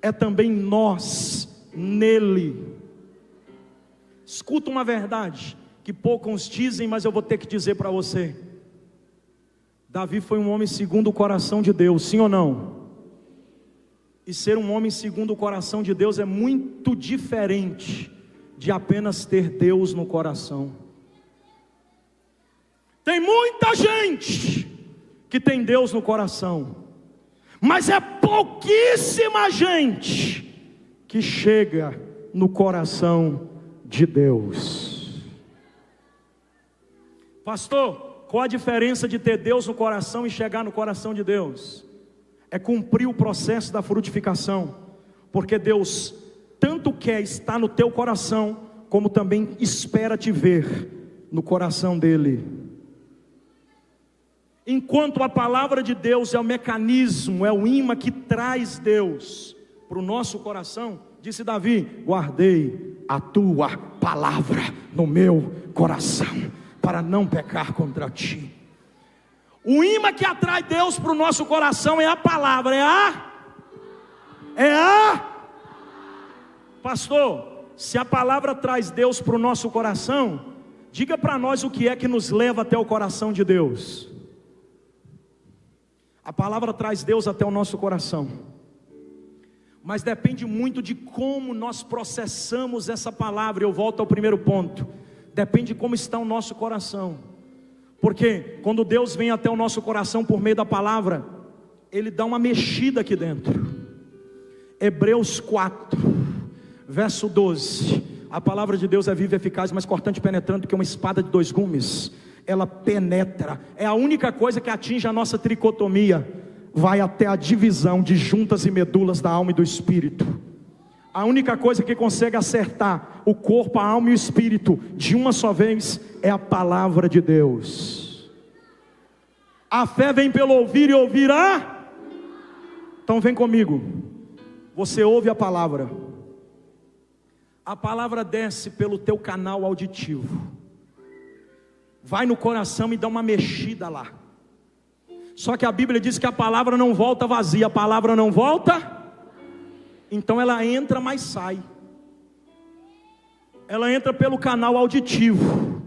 é também nós nele. Escuta uma verdade que poucos dizem, mas eu vou ter que dizer para você: Davi foi um homem segundo o coração de Deus, sim ou não? E ser um homem segundo o coração de Deus é muito diferente de apenas ter Deus no coração. Tem muita gente que tem Deus no coração, mas é pouquíssima gente que chega no coração de Deus. Pastor, qual a diferença de ter Deus no coração e chegar no coração de Deus? É cumprir o processo da frutificação, porque Deus tanto quer estar no teu coração, como também espera te ver no coração dele. Enquanto a palavra de Deus é o mecanismo, é o imã que traz Deus para o nosso coração, disse Davi: guardei a tua palavra no meu coração, para não pecar contra ti. O imã que atrai Deus para o nosso coração é a palavra, pastor, se a palavra traz Deus para o nosso coração, diga para nós o que é que nos leva até o coração de Deus. A palavra traz Deus até o nosso coração, mas depende muito de como nós processamos essa palavra. Eu volto ao primeiro ponto: depende de como está o nosso coração. Porque quando Deus vem até o nosso coração por meio da palavra, Ele dá uma mexida aqui dentro. Hebreus 4, verso 12. A palavra de Deus é viva e eficaz, mais cortante e penetrante do que uma espada de 2 gumes. Ela penetra, é a única coisa que atinge a nossa tricotomia, vai até a divisão de juntas e medulas da alma e do espírito. A única coisa que consegue acertar o corpo, a alma e o espírito de uma só vez é a palavra de Deus. A fé vem pelo ouvir e ouvir a... Então vem comigo. Você ouve a palavra desce pelo teu canal auditivo, vai no coração e dá uma mexida lá. Só que a Bíblia diz que a palavra não volta vazia. A palavra não volta, então ela entra, mas sai. Ela entra pelo canal auditivo,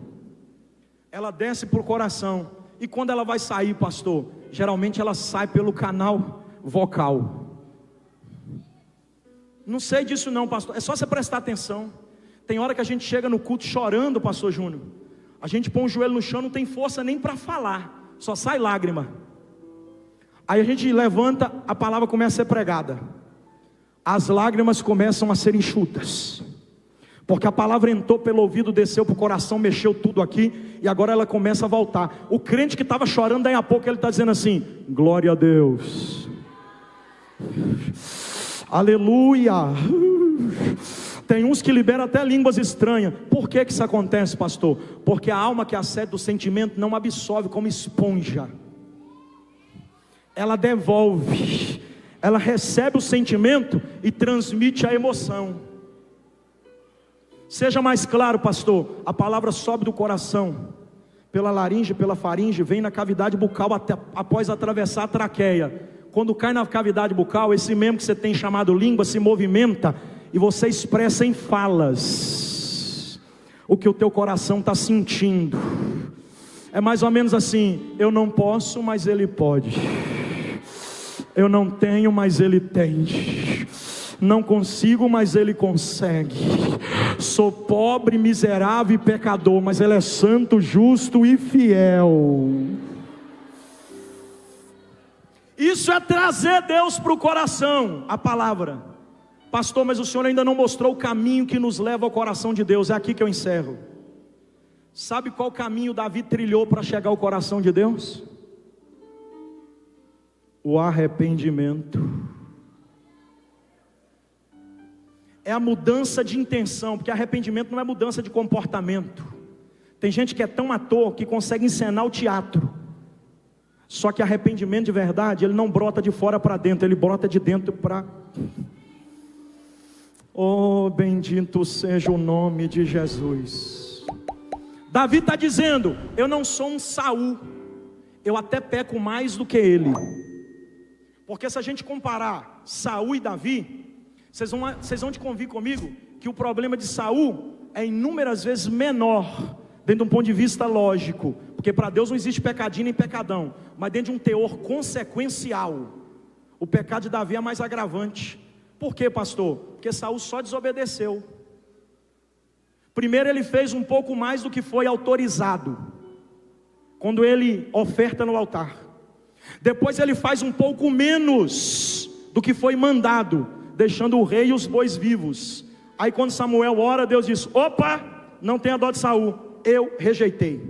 ela desce para o coração. E quando ela vai sair, pastor, geralmente ela sai pelo canal vocal. Não sei disso não, pastor, é só você prestar atenção. Tem hora que a gente chega no culto chorando, pastor Júnior. A gente põe o joelho no chão, não tem força nem para falar, só sai lágrima. Aí a gente levanta, a palavra começa a ser pregada, as lágrimas começam a ser enxutas, porque a palavra entrou pelo ouvido, desceu para o coração, mexeu tudo aqui, e agora ela começa a voltar. O crente que estava chorando, daí a pouco ele está dizendo assim: glória a Deus, aleluia. Tem uns que liberam até línguas estranhas. Por que isso acontece, pastor? Porque a alma que acede do sentimento não absorve como esponja, ela devolve, ela recebe o sentimento e transmite a emoção. Seja mais claro, pastor, a palavra sobe do coração, pela laringe, pela faringe, vem na cavidade bucal até, após atravessar a traqueia. Quando cai na cavidade bucal, esse membro que você tem chamado língua se movimenta, e você expressa em falas o que o teu coração está sentindo. É mais ou menos assim: eu não posso, mas Ele pode. Eu não tenho, mas Ele tem. Não consigo, mas Ele consegue. Sou pobre, miserável e pecador, mas Ele é santo, justo e fiel. Isso é trazer Deus para o coração, a palavra. Pastor, mas o senhor ainda não mostrou o caminho que nos leva ao coração de Deus. É aqui que eu encerro. Sabe qual caminho Davi trilhou para chegar ao coração de Deus? O arrependimento. É a mudança de intenção, porque arrependimento não é mudança de comportamento. Tem gente que é tão ator que consegue encenar o teatro. Só que arrependimento de verdade, ele não brota de fora para dentro, ele brota de dentro para... Oh, bendito seja o nome de Jesus. Davi está dizendo: eu não sou um Saul, eu até peco mais do que ele. Porque se a gente comparar Saul e Davi, vocês vão de convir comigo que o problema de Saul é inúmeras vezes menor, dentro de um ponto de vista lógico, porque para Deus não existe pecadinho nem pecadão, mas dentro de um teor consequencial, o pecado de Davi é mais agravante. Por quê, pastor? Porque Saul só desobedeceu. Primeiro ele fez um pouco mais do que foi autorizado, quando ele oferta no altar. Depois ele faz um pouco menos do que foi mandado, deixando o rei e os bois vivos. Aí quando Samuel ora, Deus diz: opa, não tenha dó de Saul, eu rejeitei.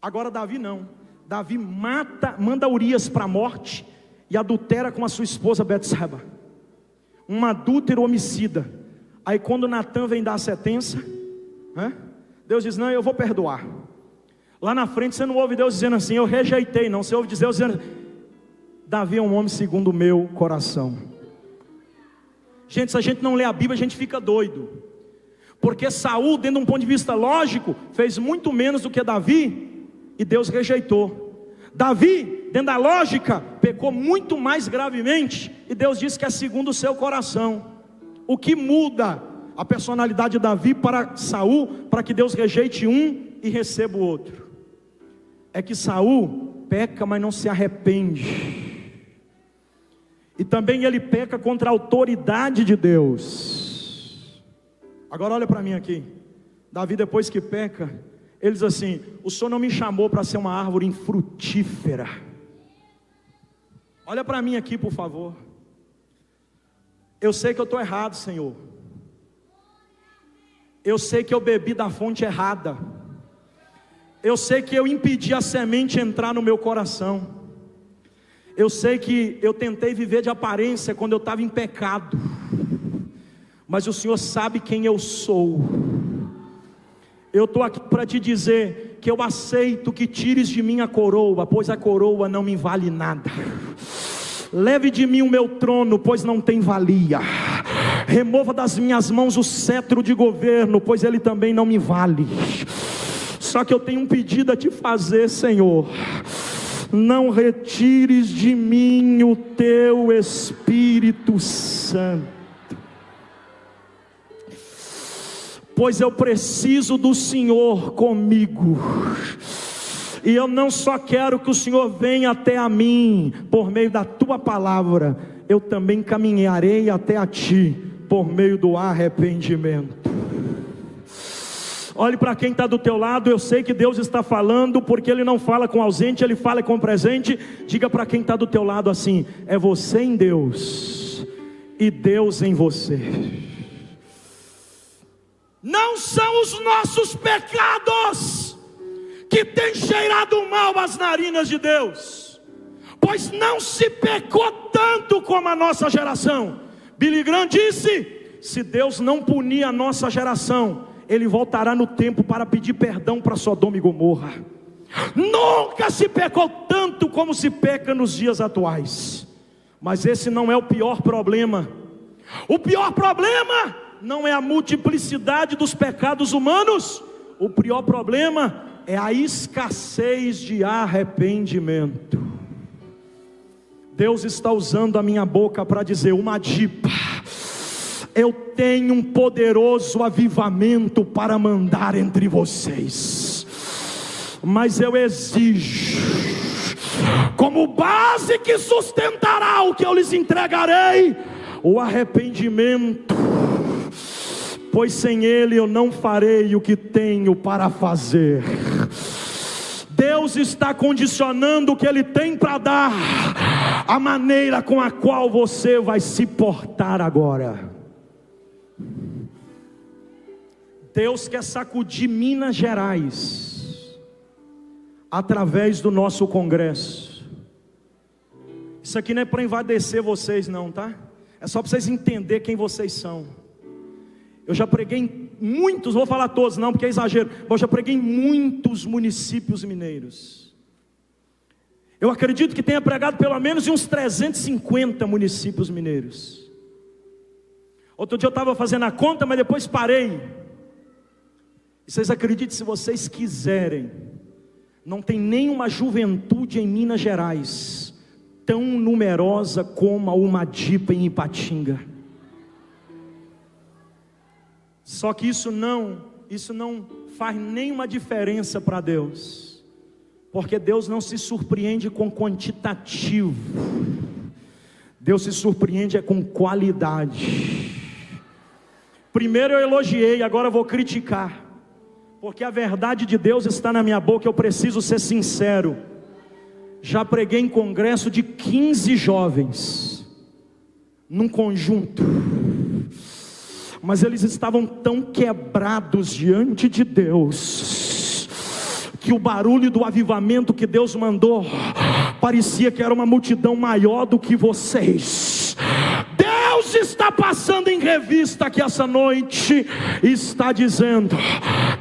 Agora Davi não. Davi manda Urias para a morte e adultera com a sua esposa Betseba, um adúltero homicida. Aí quando Natan vem dar a sentença, Deus diz: não, eu vou perdoar. Lá na frente você não ouve Deus dizendo assim: eu rejeitei, não. Você ouve Deus dizendo: Davi é um homem segundo o meu coração. Gente, se a gente não lê a Bíblia, a gente fica doido, porque Saul, dentro de um ponto de vista lógico, fez muito menos do que Davi, e Deus rejeitou. Davi, dentro da lógica, pecou muito mais gravemente, e Deus disse que é segundo o seu coração. O que muda a personalidade de Davi para Saul, para que Deus rejeite um e receba o outro, é que Saul peca, mas não se arrepende, e também ele peca contra a autoridade de Deus. Agora olha para mim aqui. Davi, depois que peca, ele diz assim: o Senhor não me chamou para ser uma árvore infrutífera. Olha para mim aqui, por favor. Eu sei que eu estou errado, Senhor. Eu sei que eu bebi da fonte errada. Eu sei que eu impedi a semente entrar no meu coração. Eu sei que eu tentei viver de aparência quando eu estava em pecado. Mas o Senhor sabe quem eu sou. Eu estou aqui para te dizer que eu aceito que tires de mim a coroa, pois a coroa não me vale nada. Leve de mim o meu trono, pois não tem valia. Remova das minhas mãos o cetro de governo, pois ele também não me vale. Só que eu tenho um pedido a te fazer, Senhor: não retires de mim o teu Espírito Santo, pois eu preciso do Senhor comigo. E eu não só quero que o Senhor venha até a mim por meio da tua palavra, eu também caminharei até a ti por meio do arrependimento. Olhe para quem está do teu lado. Eu sei que Deus está falando, porque Ele não fala com ausente, Ele fala com presente. Diga para quem está do teu lado assim: é você em Deus e Deus em você. Não são os nossos pecados que têm cheirado mal às narinas de Deus, pois não se pecou tanto como a nossa geração. Billy Graham disse: se Deus não punir a nossa geração, Ele voltará no tempo para pedir perdão para Sodoma e Gomorra. Nunca se pecou tanto como se peca nos dias atuais. Mas esse não é o pior problema. O pior problema não é a multiplicidade dos pecados humanos. O pior problema é a escassez de arrependimento. Deus está usando a minha boca para dizer uma dipa: eu tenho um poderoso avivamento para mandar entre vocês, mas eu exijo, como base que sustentará o que eu lhes entregarei, o arrependimento, pois sem ele eu não farei o que tenho para fazer. Deus está condicionando o que Ele tem para dar a maneira com a qual você vai se portar agora. Deus quer sacudir Minas Gerais através do nosso congresso. Isso aqui não é para envadecer vocês não, tá? É só para vocês entenderem quem vocês são. Eu já preguei em muitos, vou falar todos não, porque é exagero, mas eu já preguei em muitos municípios mineiros. Eu acredito que tenha pregado pelo menos em uns 350 municípios mineiros. Outro dia eu estava fazendo a conta, mas depois parei. E vocês acreditem, se vocês quiserem, não tem nenhuma juventude em Minas Gerais tão numerosa como a Umadipa em Ipatinga. Só que isso não faz nenhuma diferença para Deus, porque Deus não se surpreende com quantitativo, Deus se surpreende com qualidade. Primeiro eu elogiei, agora eu vou criticar, porque a verdade de Deus está na minha boca. Eu preciso ser sincero. Já preguei em congresso de 15 jovens, num conjunto, mas eles estavam tão quebrados diante de Deus, que o barulho do avivamento que Deus mandou, parecia que era uma multidão maior do que vocês. Deus está passando em revista aqui essa noite, e está dizendo: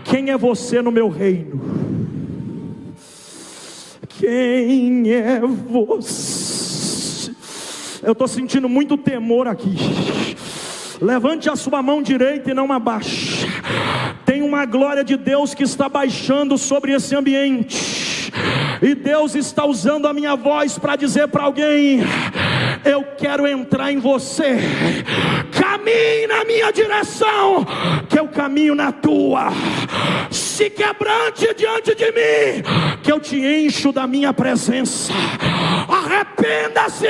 quem é você no meu reino? Quem é você? Eu estou sentindo muito temor aqui. Levante a sua mão direita e não abaixe. Tem uma glória de Deus que está baixando sobre esse ambiente, e Deus está usando a minha voz para dizer para alguém: eu quero entrar em você. Caminhe na minha direção, que eu caminho na tua. Se quebrante diante de mim, que eu te encho da minha presença. Arrependa-se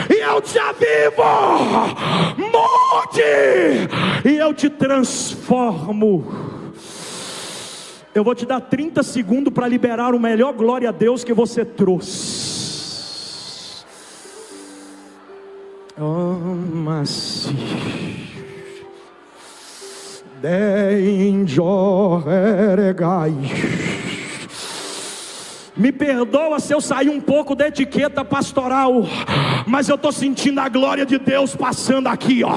e eu te avivo. Mude e eu te transformo. Eu vou te dar 30 segundos para liberar o melhor glória a Deus que você trouxe. Ama-se Denjoregai. Me perdoa se eu sair um pouco da etiqueta pastoral, mas eu estou sentindo a glória de Deus passando aqui, ó.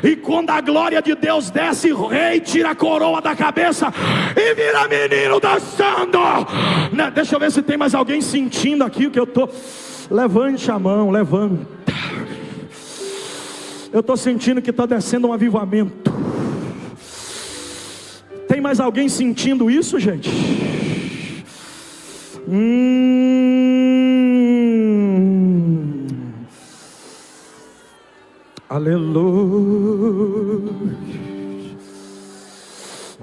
E quando a glória de Deus desce, o rei tira a coroa da cabeça e vira menino dançando. Deixa eu ver se tem mais alguém sentindo aqui o que eu estou. Levante a mão, levanta. Eu estou sentindo que está descendo um avivamento. Tem mais alguém sentindo isso, gente? Aleluia,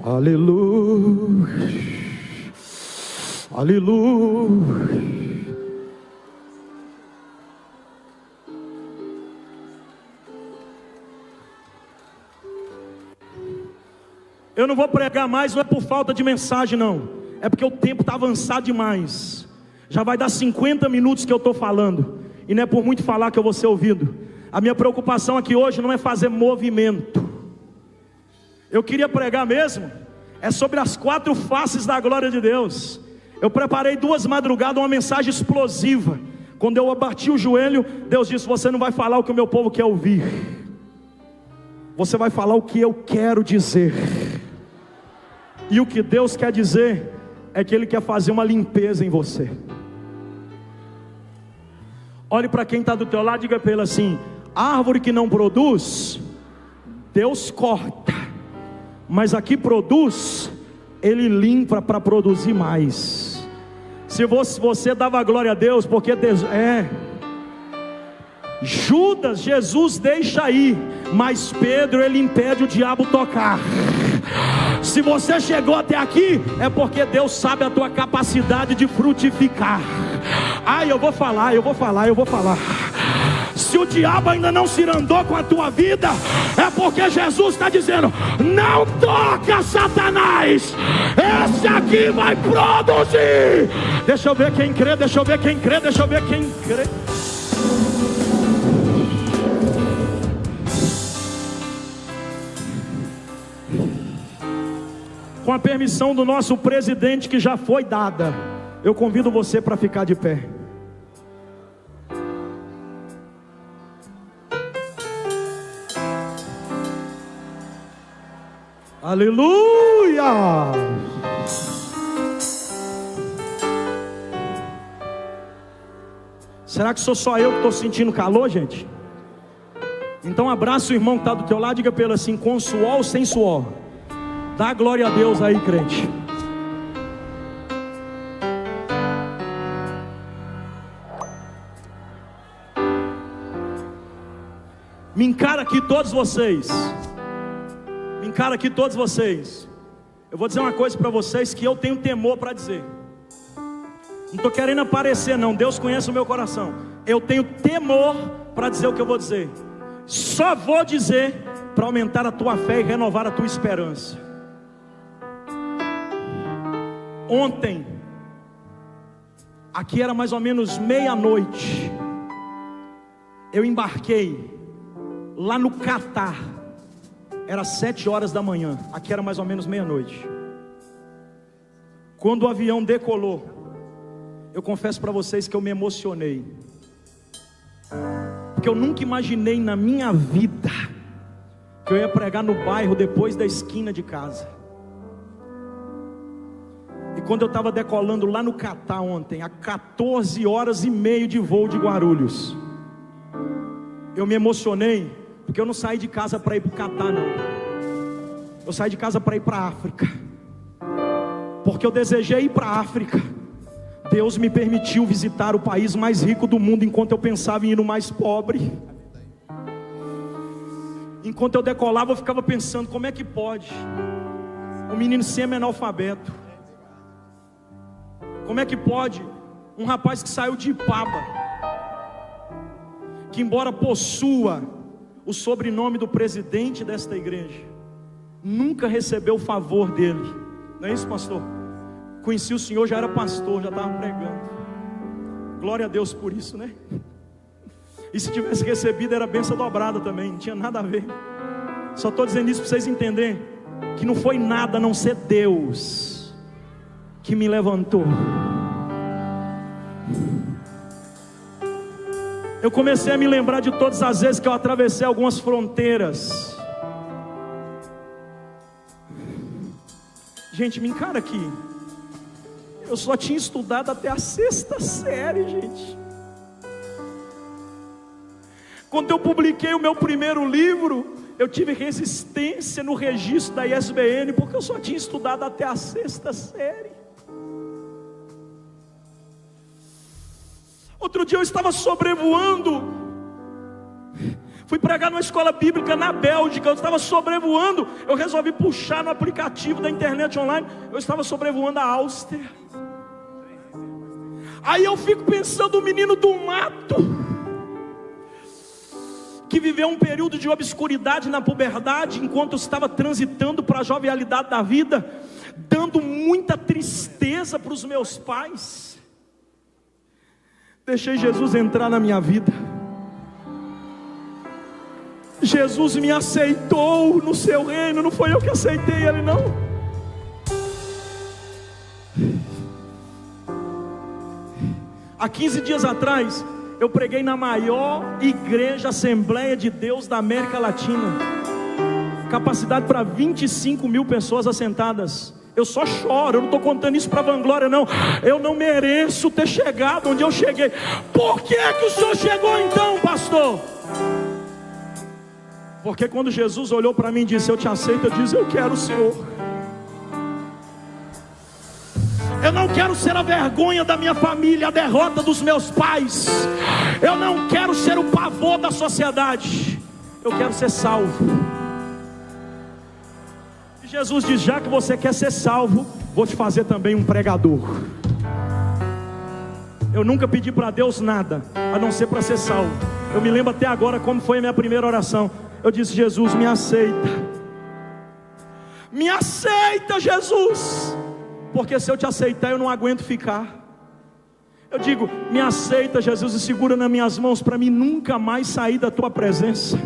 aleluia, aleluia. Eu não vou pregar mais, não é por falta de mensagem não, é porque o tempo está avançado demais. Já vai dar 50 minutos que eu estou falando, e não é por muito falar que eu vou ser ouvido. A minha preocupação aqui hoje não é fazer movimento. Eu queria pregar mesmo é sobre as 4 faces da glória de Deus. Eu preparei 2 madrugadas, uma mensagem explosiva. Quando eu abati o joelho, Deus disse: você não vai falar o que o meu povo quer ouvir, você vai falar o que eu quero dizer. E o que Deus quer dizer é que Ele quer fazer uma limpeza em você. Olhe para quem está do teu lado e diga para ele assim: árvore que não produz, Deus corta, mas aqui produz, Ele limpa para produzir mais. Se você dava glória a Deus, porque Deus Judas, Jesus deixa ir, mas Pedro, ele impede o diabo tocar. Se você chegou até aqui, é porque Deus sabe a tua capacidade de frutificar. Eu vou falar. Se o diabo ainda não se irandou com a tua vida, é porque Jesus está dizendo: não toca, Satanás, esse aqui vai produzir. Deixa eu ver quem crê, deixa eu ver quem crê. com a permissão do nosso presidente, que já foi dada, eu convido você para ficar de pé. Aleluia! Será que sou só eu que estou sentindo calor, gente? Então abraça o irmão que está do teu lado, diga para ele assim: com suor ou sem suor? Dá glória a Deus aí, crente. Me encara aqui todos vocês. Me encara aqui todos vocês. Eu vou dizer uma coisa para vocês que eu tenho temor para dizer. Não estou querendo aparecer não, Deus conhece o meu coração. Eu tenho temor para dizer o que eu vou dizer. Só vou dizer para aumentar a tua fé e renovar a tua esperança. Ontem, aqui era mais ou menos meia-noite, eu embarquei lá no Catar. Era 7 horas da manhã, aqui era mais ou menos meia-noite. Quando o avião decolou, eu confesso para vocês que eu me emocionei, porque eu nunca imaginei na minha vida que eu ia pregar no bairro depois da esquina de casa. E quando eu estava decolando lá no Catar ontem, a 14 horas e meia de voo de Guarulhos, eu me emocionei, porque eu não saí de casa para ir para o Catar não. Eu saí de casa para ir para a África, porque eu desejei ir para a África. Deus me permitiu visitar o país mais rico do mundo, enquanto eu pensava em ir no mais pobre. Enquanto eu decolava, eu ficava pensando: como é que pode um menino semi-analfabeto, como é que pode um rapaz que saiu de Ipaba, que embora possua o sobrenome do presidente desta igreja, nunca recebeu o favor dele? Não é isso, pastor? Conheci o senhor, já era pastor, já estava pregando. Glória a Deus por isso, né? E se tivesse recebido, era bênção dobrada também, não tinha nada a ver. Só estou dizendo isso para vocês entenderem que não foi nada a não ser Deus que me levantou. Eu comecei a me lembrar de todas as vezes que eu atravessei algumas fronteiras. Gente, me encara aqui. Eu só tinha estudado até a 6ª série, gente. Quando eu publiquei o meu primeiro livro, eu tive resistência no registro da ISBN, porque eu só tinha estudado até a 6ª série. Outro dia eu estava sobrevoando, fui pregar numa escola bíblica na Bélgica. Eu estava sobrevoando, eu resolvi puxar no aplicativo da internet online. Eu estava sobrevoando a Áustria. Aí eu fico pensando, o menino do mato, que viveu um período de obscuridade na puberdade, enquanto eu estava transitando para a jovialidade da vida, dando muita tristeza para os meus pais. Deixei Jesus entrar na minha vida. Jesus me aceitou no seu reino. Não foi eu que aceitei ele, não. Há 15 dias atrás, eu preguei na maior igreja Assembleia de Deus da América Latina. Capacidade para 25 mil pessoas assentadas. Eu só choro, eu não estou contando isso para vanglória não. Eu não mereço ter chegado onde eu cheguei. Por que que o senhor chegou então, pastor? Porque quando Jesus olhou para mim e disse: eu te aceito, eu disse: eu quero o Senhor. Eu não quero ser a vergonha da minha família, a derrota dos meus pais. Eu não quero ser o pavor da sociedade. Eu quero ser salvo. E Jesus diz: já que você quer ser salvo, vou te fazer também um pregador. Eu nunca pedi para Deus nada a não ser para ser salvo. Eu me lembro até agora como foi a minha primeira oração. Eu disse: Jesus, me aceita. Me aceita, Jesus. Porque se eu te aceitar, eu não aguento ficar. Eu digo: me aceita, Jesus, e segura nas minhas mãos para mim nunca mais sair da tua presença.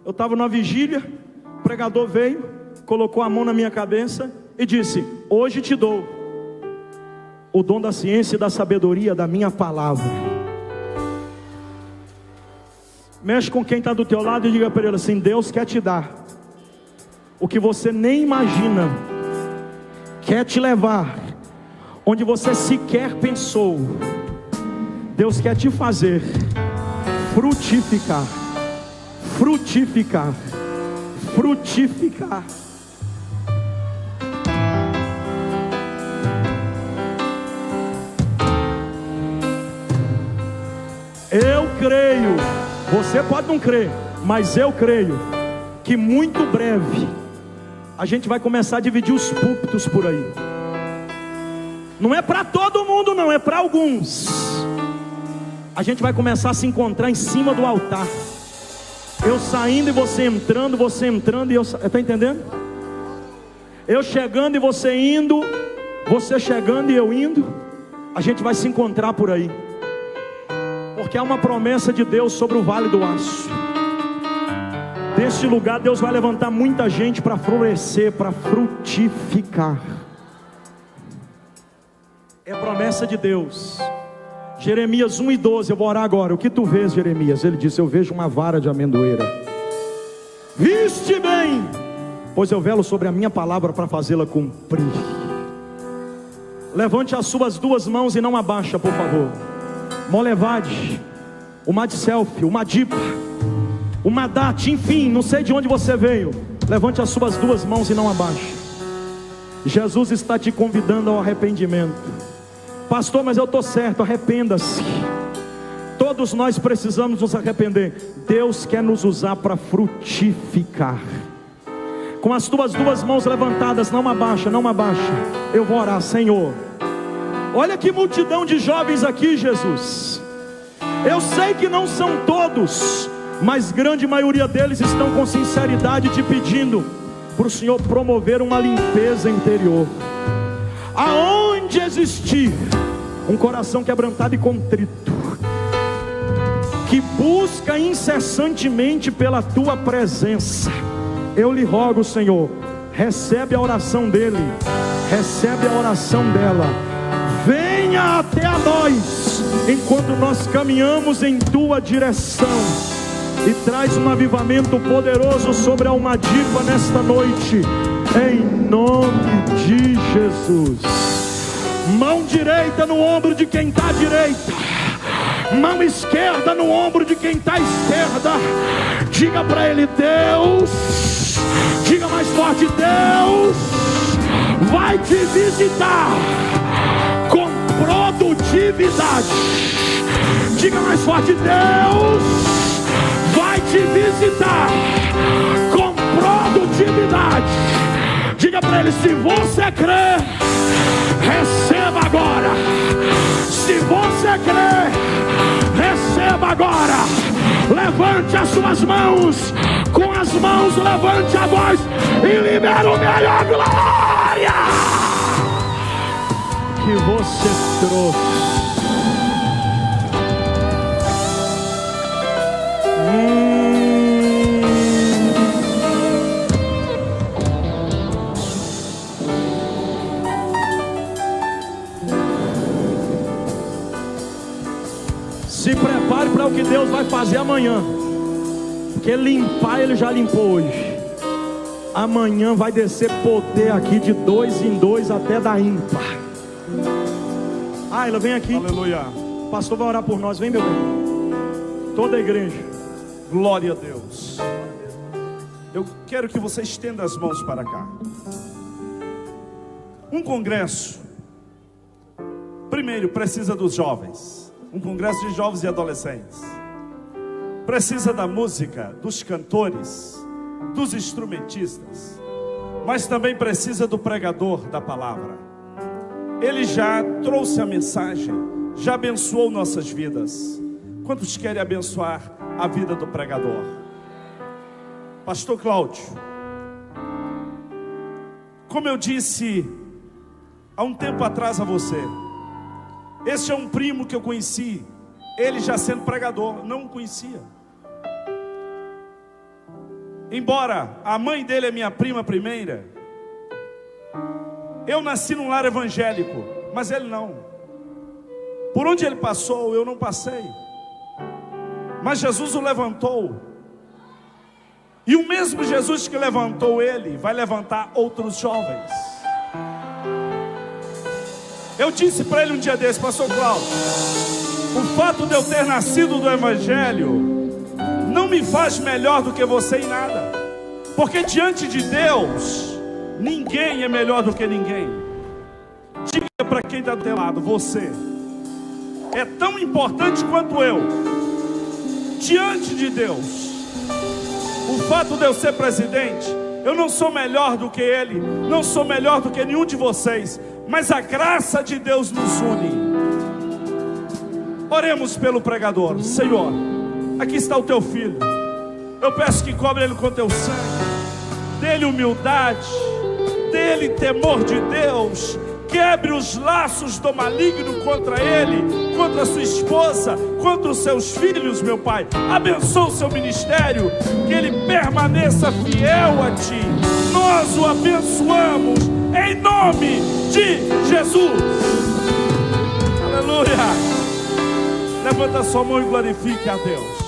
Eu estava numa vigília, o pregador veio, colocou a mão na minha cabeça e disse: hoje te dou o dom da ciência e da sabedoria da minha palavra. Mexe com quem está do teu lado e diga para ele assim: Deus quer te dar o que você nem imagina, quer te levar onde você sequer pensou. Deus quer te fazer frutificar, frutificar, frutificar. Eu creio, você pode não crer, mas eu creio que muito breve a gente vai começar a dividir os púlpitos por aí. Não é para todo mundo não, é para alguns. A gente vai começar a se encontrar em cima do altar. Eu saindo e você entrando e eu... Está entendendo? Eu chegando e você indo, você chegando e eu indo. A gente vai se encontrar por aí. Porque há uma promessa de Deus sobre o Vale do Aço. Deste lugar Deus vai levantar muita gente para florescer, para frutificar. É promessa de Deus. Jeremias 1:12, eu vou orar agora. O que tu vês, Jeremias? Ele disse: eu vejo uma vara de amendoeira. Viste bem, pois eu velo sobre a minha palavra para fazê-la cumprir. Levante as suas duas mãos e não abaixa, por favor. Molevade, o Madself, o Madipa, o Madat, enfim, não sei de onde você veio. Levante as suas duas mãos e não abaixe. Jesus está te convidando ao arrependimento. Pastor, mas eu estou certo. Arrependa-se. Todos nós precisamos nos arrepender. Deus quer nos usar para frutificar. Com as tuas duas mãos levantadas, não abaixa, não abaixa. Eu vou orar. Senhor, olha que multidão de jovens aqui, Jesus. Eu sei que não são todos, mas grande maioria deles estão com sinceridade te pedindo para o Senhor promover uma limpeza interior. Aonde existir um coração quebrantado e contrito, que busca incessantemente pela tua presença, eu lhe rogo, Senhor, recebe a oração dele, recebe a oração dela. Venha até a nós enquanto nós caminhamos em tua direção, e traz um avivamento poderoso sobre a Almadipa nesta noite, em nome de Jesus. Mão direita no ombro de quem está à direita, mão esquerda no ombro de quem está à esquerda. Diga para ele: Deus, diga mais forte: Deus vai te visitar com produtividade. Diga mais forte: Deus vai te visitar com produtividade. Diga para ele: se você crê, receba agora. Se você crê, receba agora. Levante as suas mãos. Com as mãos levante a voz e libera o melhor glória que você trouxe. Se prepare para o que Deus vai fazer amanhã, porque limpar Ele já limpou hoje. Amanhã vai descer poder aqui de 2 em 2 até da ímpar. Ayla, vem aqui. Aleluia. O pastor vai orar por nós, vem, meu bem. Toda a igreja. Glória a Deus. Eu quero que você estenda as mãos para cá. Um congresso, primeiro, precisa dos jovens. Um congresso de jovens e adolescentes precisa da música, dos cantores, dos instrumentistas, mas também precisa do pregador da palavra. Ele já trouxe a mensagem, já abençoou nossas vidas. Quantos querem abençoar a vida do pregador? Pastor Cláudio, como eu disse há um tempo atrás a você, este é um primo que eu conheci, ele já sendo pregador, não o conhecia. embora a mãe dele é minha prima primeira, eu nasci num lar evangélico, mas ele não. Por onde ele passou, eu não passei. Mas Jesus o levantou. E o mesmo Jesus que levantou ele, vai levantar outros jovens. Eu disse para ele um dia desse: pastor Cláudio, o fato de eu ter nascido do Evangelho não me faz melhor do que você em nada. Porque diante de Deus, ninguém é melhor do que ninguém. Diga para quem está do teu lado: você é tão importante quanto eu. Diante de Deus, o fato de eu ser presidente, eu não sou melhor do que ele, não sou melhor do que nenhum de vocês, mas a graça de Deus nos une. Oremos pelo pregador. Senhor, aqui está o teu filho, eu peço que cobre ele com teu sangue, dê-lhe humildade, dê-lhe temor de Deus, quebre os laços do maligno contra ele, contra a sua esposa, contra os seus filhos, meu Pai. Abençoa o seu ministério, que ele permaneça fiel a Ti. Nós o abençoamos em nome de Jesus. Aleluia. Levanta a sua mão e glorifique a Deus.